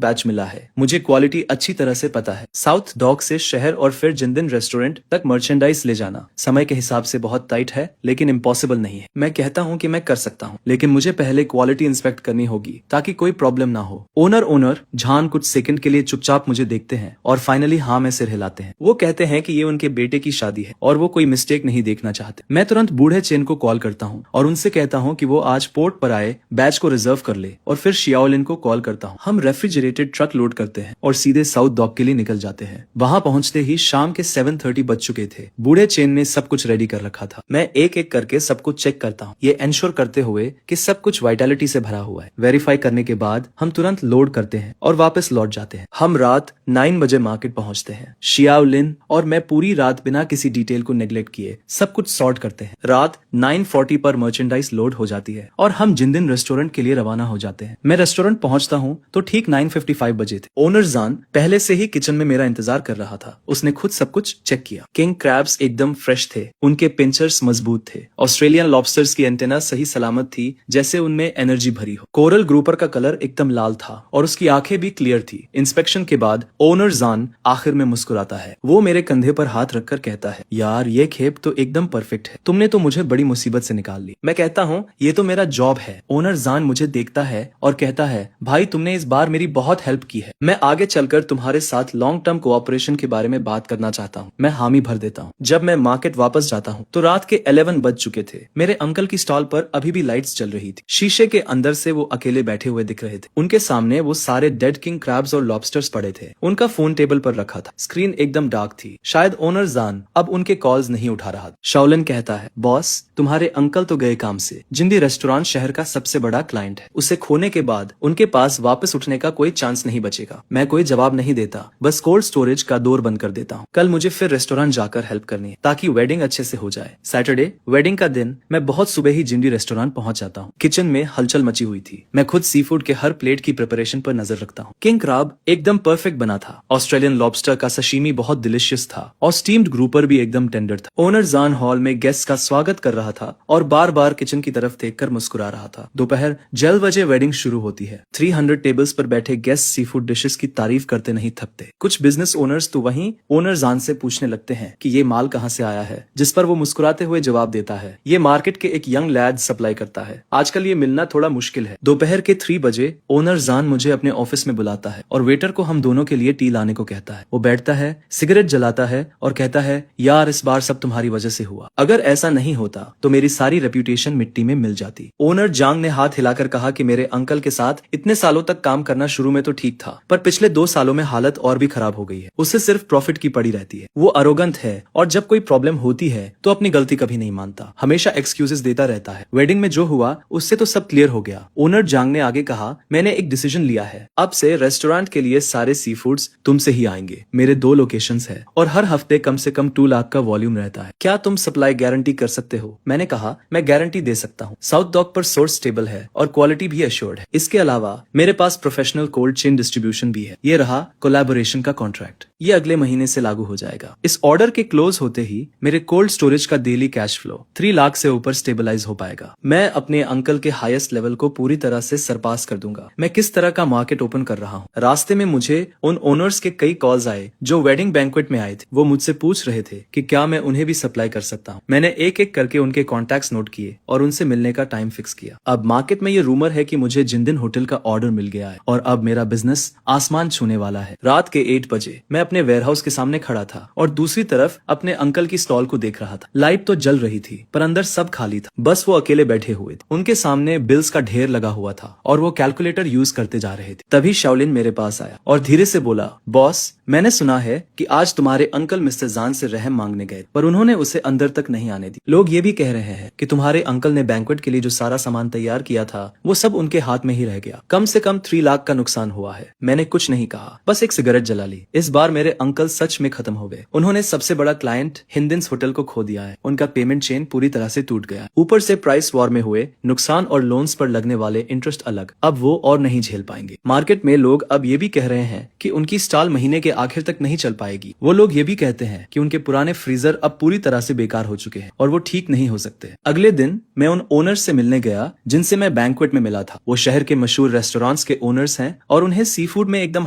बैच मिला है। मुझे क्वालिटी अच्छी तरह से पता है। साउथ डॉक से शहर और फिर जिंदन रेस्टोरेंट तक मर्चेंडाइज ले जाना समय के हिसाब से बहुत टाइट है, लेकिन इम्पॉसिबल नहीं है। मैं कहता हूँ कि मैं कर सकता हूँ, लेकिन मुझे पहले क्वालिटी इंस्पेक्ट करनी होगी ताकि कोई प्रॉब्लम ना हो। ओनर जान कुछ सेकंड के लिए चुपचाप मुझे देखते हैं और फाइनली हाँ में सिर हिलाते हैं। वो कहते हैं कि ये उनके बेटे की शादी है और वो कोई मिस्टेक नहीं देखना चाहते। मैं तुरंत बूढ़े चेन को कॉल करता हूँ और उनसे कहता हूँ कि वो आज पोर्ट पर आए, बैच को रिजर्व कर ले, और फिर शियाओलिन को कॉल करता हूँ। हम रेफ्रिजरेटेड ट्रक लोड करते हैं और सीधे साउथ डॉक के लिए निकल जाते हैं। वहां पहुंचते ही शाम के 7:30 बज चुके थे। बूढ़े चेन ने सब कुछ रेडी कर रखा था। मैं एक एक करके सब कुछ चेक करता हूँ, ये एंश्योर करते हुए कि सब कुछ वाइटलिटी से भरा हुआ है। वेरीफाई करने के बाद हम तुरंत लोड करते हैं और वापस लौट जाते हैं। हम रात 9 बजे मार्केट पहुंचते हैं। शियाओलिन और मैं पूरी रात बिना किसी डिटेल को नेग्लेक्ट किए सब कुछ सॉर्ट करते हैं। रात 9:40 पर मर्चेंडाइज लोड हो जाती है और हम जिंदन रेस्टोरेंट के लिए रवाना हो जाते हैं। मैं रेस्टोरेंट पहुंचता हूं तो ठीक 9:55 बजे थे। ओनर जान पहले से ही किचन में मेरा इंतजार कर रहा था। उसने खुद सब कुछ चेक किया। किंग क्रैब्स एकदम फ्रेश थे, उनके पिंचर्स मजबूत थे। ऑस्ट्रेलियन लॉबस्टर्स की एंटेना सही सलामत थी, जैसे उनमें एनर्जी भरी हो। कोरल ग्रुपर का कलर एकदम लाल था और उसकी आंखें भी क्लियर थी। इंस्पेक्शन के बाद ओनर जान आखिर में मुस्कुराता है। वो मेरे कंधे पर हाथ रखकर कहता है, यार ये खेप तो एकदम परफेक्ट है, तुमने तो मुझे बड़ी मुसीबत से निकाल ली। मैं कहता हूँ ये तो मेरा जॉब है। ओनर जान मुझे देखता है और कहता है, भाई तुमने इस बार मेरी बहुत हेल्प की है। मैं आगे चलकर तुम्हारे साथ लॉन्ग टर्म कोऑपरेशन के बारे में बात करना चाहता हूँ। मैं हामी भर देता हूँ। जब मैं मार्केट वापस जाता हूँ तो रात के 11 बज चुके थे। मेरे अंकल की स्टॉल पर अभी भी लाइट्स जल रही थी। शीशे के अंदर से वो अकेले बैठे हुए दिख रहे थे। उनके सामने वो सारे डेड किंग क्रैब्स और लॉबस्टर्स पड़े थे। उनका फोन टेबल पर रखा था। स्क्रीन एकदम डार्क थी। शायद ओनर जान अब उनके कॉल्स नहीं उठा रहा। शाओलिन कहता है, बॉस तुम्हारे अंकल तो गए काम से। जिंदी रेस्टोरेंट शहर का सबसे बड़ा क्लाइंट है। उसे खोने के बाद उनके पास वापस उठने का कोई चांस नहीं बचेगा। मैं कोई जवाब नहीं देता, बस कोल्ड स्टोरेज का डोर बंद कर देता हूँ। कल मुझे फिर रेस्टोरेंट जाकर हेल्प करनी है ताकि वेडिंग अच्छे से हो जाए। सैटरडे वेडिंग का दिन मैं बहुत सुबह ही जिंदी रेस्टोरेंट पहुंच जाता हूँ। किचन में हलचल मची हुई थी। मैं खुद सी फूड के हर प्लेट की प्रिपरेशन पर नजर रखता हूँ। किंग क्रैब एकदम परफेक्ट बना था। ऑस्ट्रेलियन लॉबस्टर का सशीमी बहुत डिलिशियस था और स्टीम्ड ग्रुपर भी एकदम टेंडर था। ओनर जान हॉल में गेस्ट का स्वागत कर रहा था और बार बार किचन की तरफ देखकर मुस्कुरा रहा था। दोपहर 12 बजे वेडिंग शुरू होती है। 300 टेबल्स पर बैठे गेस्ट सी फूड डिशेस की तारीफ करते नहीं थकते। कुछ बिजनेस ओनर्स तो वहीं ओनर जान से पूछने लगते हैं कि ये माल कहाँ से आया है, जिस पर वो मुस्कुराते हुए जवाब देता है, ये मार्केट के एक यंग लैड सप्लाई करता है। आजकल ये मिलना थोड़ा मुश्किल है। दोपहर के 3 बजे ओनर जान मुझे अपने ऑफिस में बुलाता है और वेटर को हम दोनों के लिए टी लाने को कहता है। वो बैठता है, सिगरेट जलाता है और कहता है, यार इस बार सब तुम्हारी वजह से हुआ। अगर ऐसा नहीं होता तो मेरी सारी रेप्यूटेशन मिट्टी में मिल जाती। ओनर जांग ने हाथ हिलाकर कहा कि मेरे अंकल के साथ इतने सालों तक काम करना शुरू में तो ठीक था, पर पिछले 2 सालों में हालत और भी खराब हो गई है। उसे सिर्फ प्रॉफिट की पड़ी रहती है। वो अरोगंत है और जब कोई प्रॉब्लम होती है तो अपनी गलती कभी नहीं मानता, हमेशा एक्सक्यूजेस देता रहता है। वेडिंग में जो हुआ उससे तो सब क्लियर हो गया। ओनर जांग ने आगे कहा, मैंने एक डिसीजन लिया है। अब से रेस्टोरेंट के लिए सारे सी फूड्स तुमसे ही आएंगे। मेरे 2 लोकेशंस है और हर हफ्ते कम से कम 2 लाख का वॉल्यूम रहता है। क्या तुम सप्लाई गारंटी कर सकते हो? मैंने कहा, मैं गारंटी दे सकता हूँ। साउथ डॉक पर सोर्स स्टेबल है और क्वालिटी भी एश्योर्ड है। इसके अलावा मेरे पास प्रोफेशनल कोल्ड चेन डिस्ट्रीब्यूशन भी है। ये रहा कोलैबोरेशन का कॉन्ट्रैक्ट। ये अगले महीने से लागू हो जाएगा। इस ऑर्डर के क्लोज होते ही मेरे कोल्ड स्टोरेज का डेली कैश फ्लो 3 लाख से ऊपर स्टेबलाइज हो पाएगा। मैं अपने अंकल के हाईएस्ट लेवल को पूरी तरह से सरपास कर दूंगा। मैं किस तरह का मार्केट ओपन कर रहा हूँ। रास्ते में मुझे उन ओनर्स के कई कॉल्स आए जो वेडिंग बैंक्वेट में आए थे। वो मुझसे पूछ रहे थे कि क्या मैं उन्हें भी सप्लाई कर सकता हूँ। मैंने एक एक करके उनके कॉन्टैक्ट्स नोट किए और उनसे मिलने का टाइम फिक्स किया। अब मार्केट में ये रूमर है कि मुझे जिंदिन होटल का ऑर्डर मिल गया है और अब मेरा बिजनेस आसमान छूने वाला है। रात के 8 बजे मैं अपने वेयरहाउस के सामने खड़ा था और दूसरी तरफ अपने अंकल की स्टॉल को देख रहा था। लाइट तो जल रही थी पर अंदर सब खाली था। बस वो अकेले बैठे हुए थे। उनके सामने बिल्स का ढेर लगा हुआ था और वो कैलकुलेटर यूज करते जा रहे थे। तभी शाओलिन मेरे पास आया और धीरे से बोला, बॉस मैंने सुना है कि आज तुम्हारे अंकल मिस्टर जान से रहम मांगने गए पर उन्होंने उसे अंदर तक नहीं आने दी। लोग ये भी कह रहे हैं कि तुम्हारे अंकल ने बैंक्वेट के लिए जो सारा सामान तैयार किया था वो सब उनके हाथ में ही रह गया। कम से कम 3 लाख का नुकसान हुआ है। मैंने कुछ नहीं कहा, बस एक सिगरेट जला ली। इस बार मेरे अंकल सच में खत्म हो गए। उन्होंने सबसे बड़ा क्लाइंट हिंदन्स होटल को खो दिया है। उनका पेमेंट चेन पूरी तरह से टूट गया। ऊपर से प्राइस वॉर में हुए नुकसान और लोन्स पर लगने वाले इंटरेस्ट अलग। अब वो और नहीं झेल पाएंगे। मार्केट में लोग अब ये भी कह रहे हैं कि उनकी स्टॉल महीने के आखिर तक नहीं चल पाएगी। वो लोग ये भी कहते हैं कि उनके पुराने फ्रीजर अब पूरी तरह से बेकार हो चुके हैं और वो ठीक नहीं हो सकते। अगले दिन मैं उन ओनर्स से मिलने गया जिनसे मैं बैंक्वेट में मिला था। वो शहर के मशहूर रेस्टोरेंट्स के ओनर्स हैं और उन्हें सी फूड में एकदम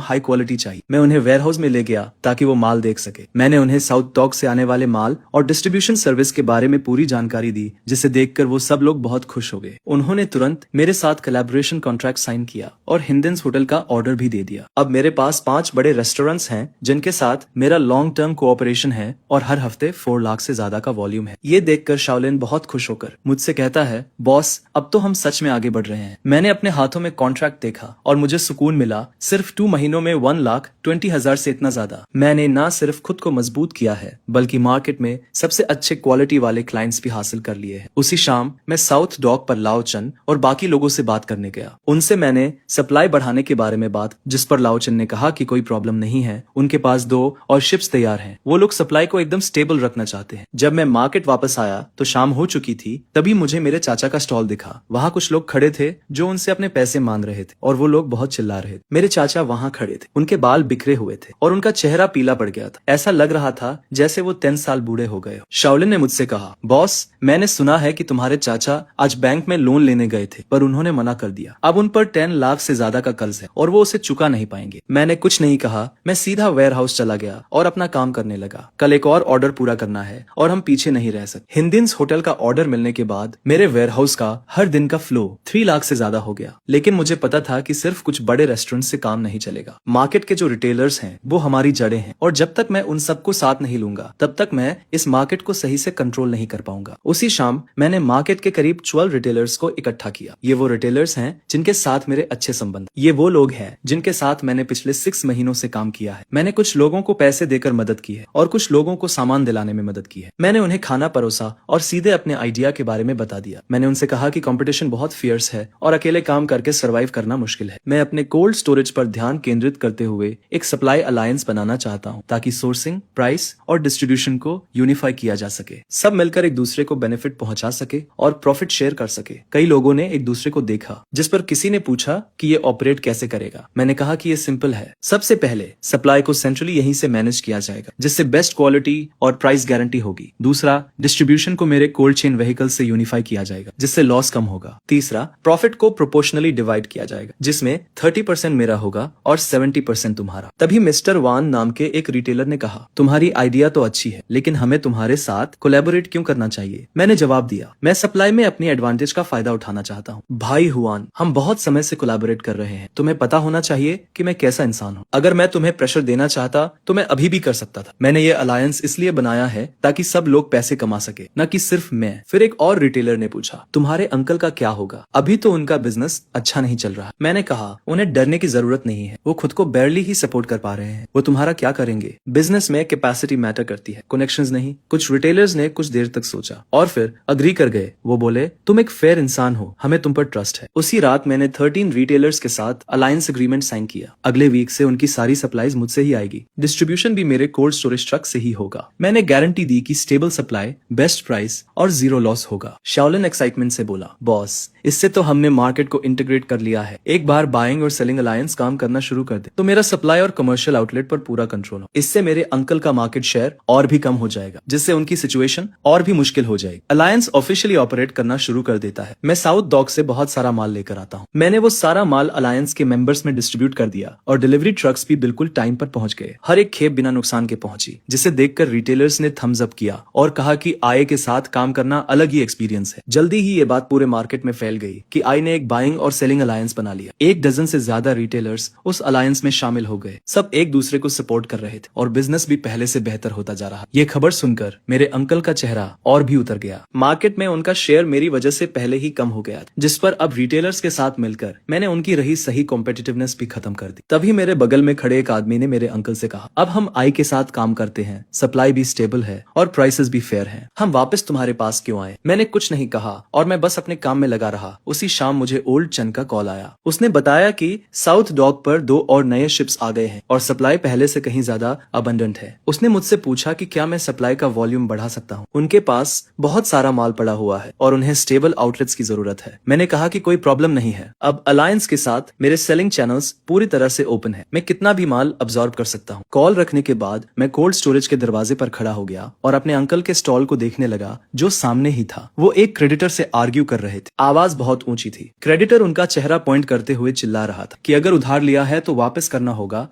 हाई क्वालिटी चाहिए। मैं उन्हें वेयरहाउस में ले गया ताकि वो माल देख सके। मैंने उन्हें साउथ डॉक से आने वाले माल और डिस्ट्रीब्यूशन सर्विस के बारे में पूरी जानकारी दी, जिसे देखकर वो सब लोग बहुत खुश हो गए। उन्होंने तुरंत मेरे साथ कोलैबोरेशन कॉन्ट्रैक्ट साइन किया और हिंदन्स होटल का ऑर्डर भी दे दिया। अब मेरे पास 5 बड़े रेस्टोरेंट्स हैं जिनके साथ मेरा लॉन्ग टर्म कोऑपरेशन है और हर हफ्ते 4 लाख से ज्यादा का वॉल्यूम है। ये देखकर शाओलिन बहुत खुश होकर मुझसे कहता है, बॉस अब तो हम सच में आगे बढ़ रहे हैं। मैंने अपने हाथों में कॉन्ट्रैक्ट देखा और मुझे सुकून मिला। सिर्फ 2 महीनों में 1,20,000 से इतना ज्यादा। मैंने ना सिर्फ खुद को मजबूत किया है बल्कि मार्केट में सबसे अच्छे क्वालिटी वाले क्लाइंट्स भी हासिल कर लिए हैं। उसी शाम मैं साउथ डॉक पर लाओचन और बाकी लोगों से बात करने गया। उनसे मैंने सप्लाई बढ़ाने के बारे में बात, जिस पर लाओचन ने कहा कि कोई प्रॉब्लम नहीं है, उनके पास 2 और शिप्स तैयार हैं। वो लोग सप्लाई को एकदम स्टेबल रखना चाहते हैं। जब मैं मार्केट वापस आया तो शाम हो चुकी थी। तभी मुझे मेरे चाचा का स्टॉल दिखा। वहाँ कुछ लोग खड़े थे जो उनसे अपने पैसे मांग रहे थे और वो लोग बहुत चिल्ला रहे थे। मेरे चाचा वहाँ खड़े थे। उनके बाल बिखरे हुए थे और उनका चेहरा पीला पड़ गया था। ऐसा लग रहा था जैसे वो 10 साल बूढ़े हो गए हो। शाओलिन ने मुझसे कहा, बॉस मैंने सुना है कि तुम्हारे चाचा आज बैंक में लोन लेने गए थे पर उन्होंने मना कर दिया। अब उन पर 10 लाख से ज्यादा का कर्ज है और वो उसे चुका नहीं पाएंगे। मैंने कुछ नहीं कहा, मैं सीधा वेयर हाउस चला गया और अपना काम करने लगा। कल एक और ऑर्डर पूरा करना है और हम पीछे नहीं रह सकते। हिंदिन्स होटल का ऑर्डर मिलने के बाद मेरे वेयर हाउस का हर दिन का फ्लो 3 लाख से ज्यादा हो गया। लेकिन मुझे पता था कि सिर्फ कुछ बड़े रेस्टोरेंट से काम नहीं चलेगा। मार्केट के जो रिटेलर्स हैं वो हमारी जड़ें हैं और जब तक मैं उन सबको साथ नहीं लूंगा तब तक मैं इस मार्केट को सही से कंट्रोल नहीं कर पाऊंगा। उसी शाम मैंने मार्केट के करीब 12 रिटेलर्स को इकट्ठा किया। ये वो रिटेलर्स हैं जिनके साथ मेरे अच्छे संबंध। ये वो लोग हैं जिनके साथ मैंने पिछले 6 महीनों से काम किया है। मैंने कुछ लोगों को पैसे देकर मदद की है और कुछ लोगों को सामान दिलाने में मदद की है। मैंने उन्हें खाना परोसा और सीधे अपने आइडिया के बारे में बता दिया। मैंने उनसे कहा कि कंपटीशन बहुत फियर्स है और अकेले काम करके सरवाइव करना मुश्किल है। मैं अपने कोल्ड स्टोरेज पर ध्यान केंद्रित करते हुए एक सप्लाई अलायंस बनाना चाहता हूँ ताकि सोर्सिंग, प्राइस और डिस्ट्रीब्यूशन को यूनिफाई किया जा सके। सब मिलकर एक दूसरे को बेनिफिट पहुंचा सके और प्रॉफिट शेयर कर सके। कई लोगों ने एक दूसरे को देखा, जिस पर किसी ने पूछा कि ये ऑपरेट कैसे करेगा। मैंने कहा कि ये सिंपल है। सबसे पहले सप्लाई को सेंट्रली यहीं से मैनेज किया जाएगा जिससे बेस्ट क्वालिटी और प्राइस गारंटी होगी। दूसरा, डिस्ट्रीब्यूशन को मेरे कोल्ड चेन व्हीकल से यूनिफाई किया जाएगा जिससे लॉस कम होगा। तीसरा, प्रॉफिट को प्रोपोर्शनली डिवाइड किया जाएगा जिसमें 30% मेरा होगा और 70% तुम्हारा। तभी मिस्टर वान नाम के एक रिटेलर ने कहा, तुम्हारी आइडिया तो अच्छी है लेकिन हमें तुम्हारे साथ कोलैबोरेट क्यों करना चाहिए। मैंने जवाब दिया, मैं सप्लाई में अपनी एडवांटेज का फायदा उठाना चाहता हूँ। भाई हुआन, हम बहुत समय से कोलैबोरेट कर रहे हैं। तुम्हें पता होना चाहिए कि मैं कैसा इंसान हूँ। अगर मैं तुम्हें प्रेशर देना चाहता तो मैं अभी भी कर सकता था। मैंने ये अलायंस इसलिए बनाया है ताकि सब लोग पैसे कमा सके, न कि सिर्फ मैं। फिर एक और रिटेलर ने पूछा, तुम्हारे अंकल का क्या होगा? अभी तो उनका बिजनेस अच्छा नहीं चल रहा। मैंने कहा, उन्हें डरने की जरूरत नहीं है। वो खुद को बैरली ही सपोर्ट कर पा रहे हैं। वो तुम्हारा क्या करेंगे? बिजनेस में कैपेसिटी मैटर करती है, कनेक्शंस नहीं। कुछ रिटेलर्स ने कुछ देर तक सोचा और फिर अग्री कर गए। वो बोले, तुम एक फेयर इंसान हो, हमें तुम पर ट्रस्ट है। उसी रात मैंने 13 रिटेलर्स के साथ अलायंस एग्रीमेंट साइन किया। अगले वीक से उनकी सारी सप्लाईज मुझसे ही आएगी। डिस्ट्रीब्यूशन भी मेरे कोल्ड स्टोरेज ट्रक से ही होगा। मैंने गारंटी दी कि स्टेबल सप्लाई, बेस्ट प्राइस और 0 लॉस होगा। शाओलिन एक्साइटमेंट से बोला, बॉस इससे तो हमने मार्केट को इंटीग्रेट कर लिया है। एक बार बाइंग और सेलिंग अलायंस काम करना शुरू कर दे तो मेरा सप्लाई और कमर्शियल आउटलेट पर पूरा कंट्रोल हो। इससे मेरे अंकल का मार्केट शेयर और भी कम हो जाएगा जिससे उनकी सिचुएशन और भी मुश्किल हो जाएगी। अलायंस ऑफिशियली ऑपरेट करना शुरू कर देता है। मैं साउथ डॉक से बहुत सारा माल लेकर आता हूँ। मैंने वो सारा माल अलायंस के मेंबर्स में डिस्ट्रीब्यूट कर दिया और डिलीवरी ट्रक्स भी बिल्कुल टाइम पर पहुंच गए। हर एक खेप बिना नुकसान के पहुंची, जिसे देखकर रिटेलर्स ने थम्स अप किया और कहा कि आय के साथ काम करना अलग ही एक्सपीरियंस है। जल्दी ही ये बात पूरे मार्केट में फैल गई कि आई ने एक बाइंग और सेलिंग अलायंस बना लिया। 1 डजन से ज्यादा रिटेलर्स उस अलायंस में शामिल हो गए। सब एक दूसरे को सपोर्ट कर रहे थे और बिजनेस भी पहले से बेहतर होता जा रहा। ये खबर सुनकर मेरे अंकल का चेहरा और भी उतर गया। मार्केट में उनका शेयर मेरी वजह से पहले ही कम हो गया था, जिस पर अब रिटेलर्स के साथ मिलकर मैंने उनकी रही सही कॉम्पिटिटिवनेस भी खत्म कर दी। तभी मेरे बगल में खड़े एक आदमी ने मेरे अंकल से कहा, अब हम आई के साथ काम करते हैं, सप्लाई भी स्टेबल है और प्राइसेस भी फेयर हैं। हम वापस तुम्हारे पास क्यों आए? मैंने कुछ नहीं कहा और मैं बस अपने काम में लगा रहा। उसी शाम मुझे ओल्ड चन का कॉल आया। उसने बताया कि साउथ डॉक पर 2 और नए शिप्स आ गए हैं और सप्लाई पहले से कहीं ज्यादा अबंडेंट है। उसने मुझसे पूछा कि क्या मैं सप्लाई का वॉल्यूम बढ़ा सकता हूँ। उनके पास बहुत सारा माल पड़ा हुआ है और उन्हें स्टेबल आउटलेट्स की जरूरत है। मैंने कहा कि कोई प्रॉब्लम नहीं है। अब अलायंस के साथ मेरे सेलिंग चैनल्स पूरी तरह से ओपन है। मैं कितना भी माल अब्सॉर्ब कर सकता हूँ। कॉल रखने के बाद मैं कोल्ड स्टोरेज के दरवाजे पर खड़ा हो गया और अपने अंकल के स्टॉल को देखने लगा जो सामने ही था। वो एक क्रेडिटर से आर्ग्यू कर रहे थे। आवाज बहुत ऊंची थी। क्रेडिटर उनका चेहरा पॉइंट करते हुए चिल्ला रहा था कि अगर उधार लिया है तो वापस करना होगा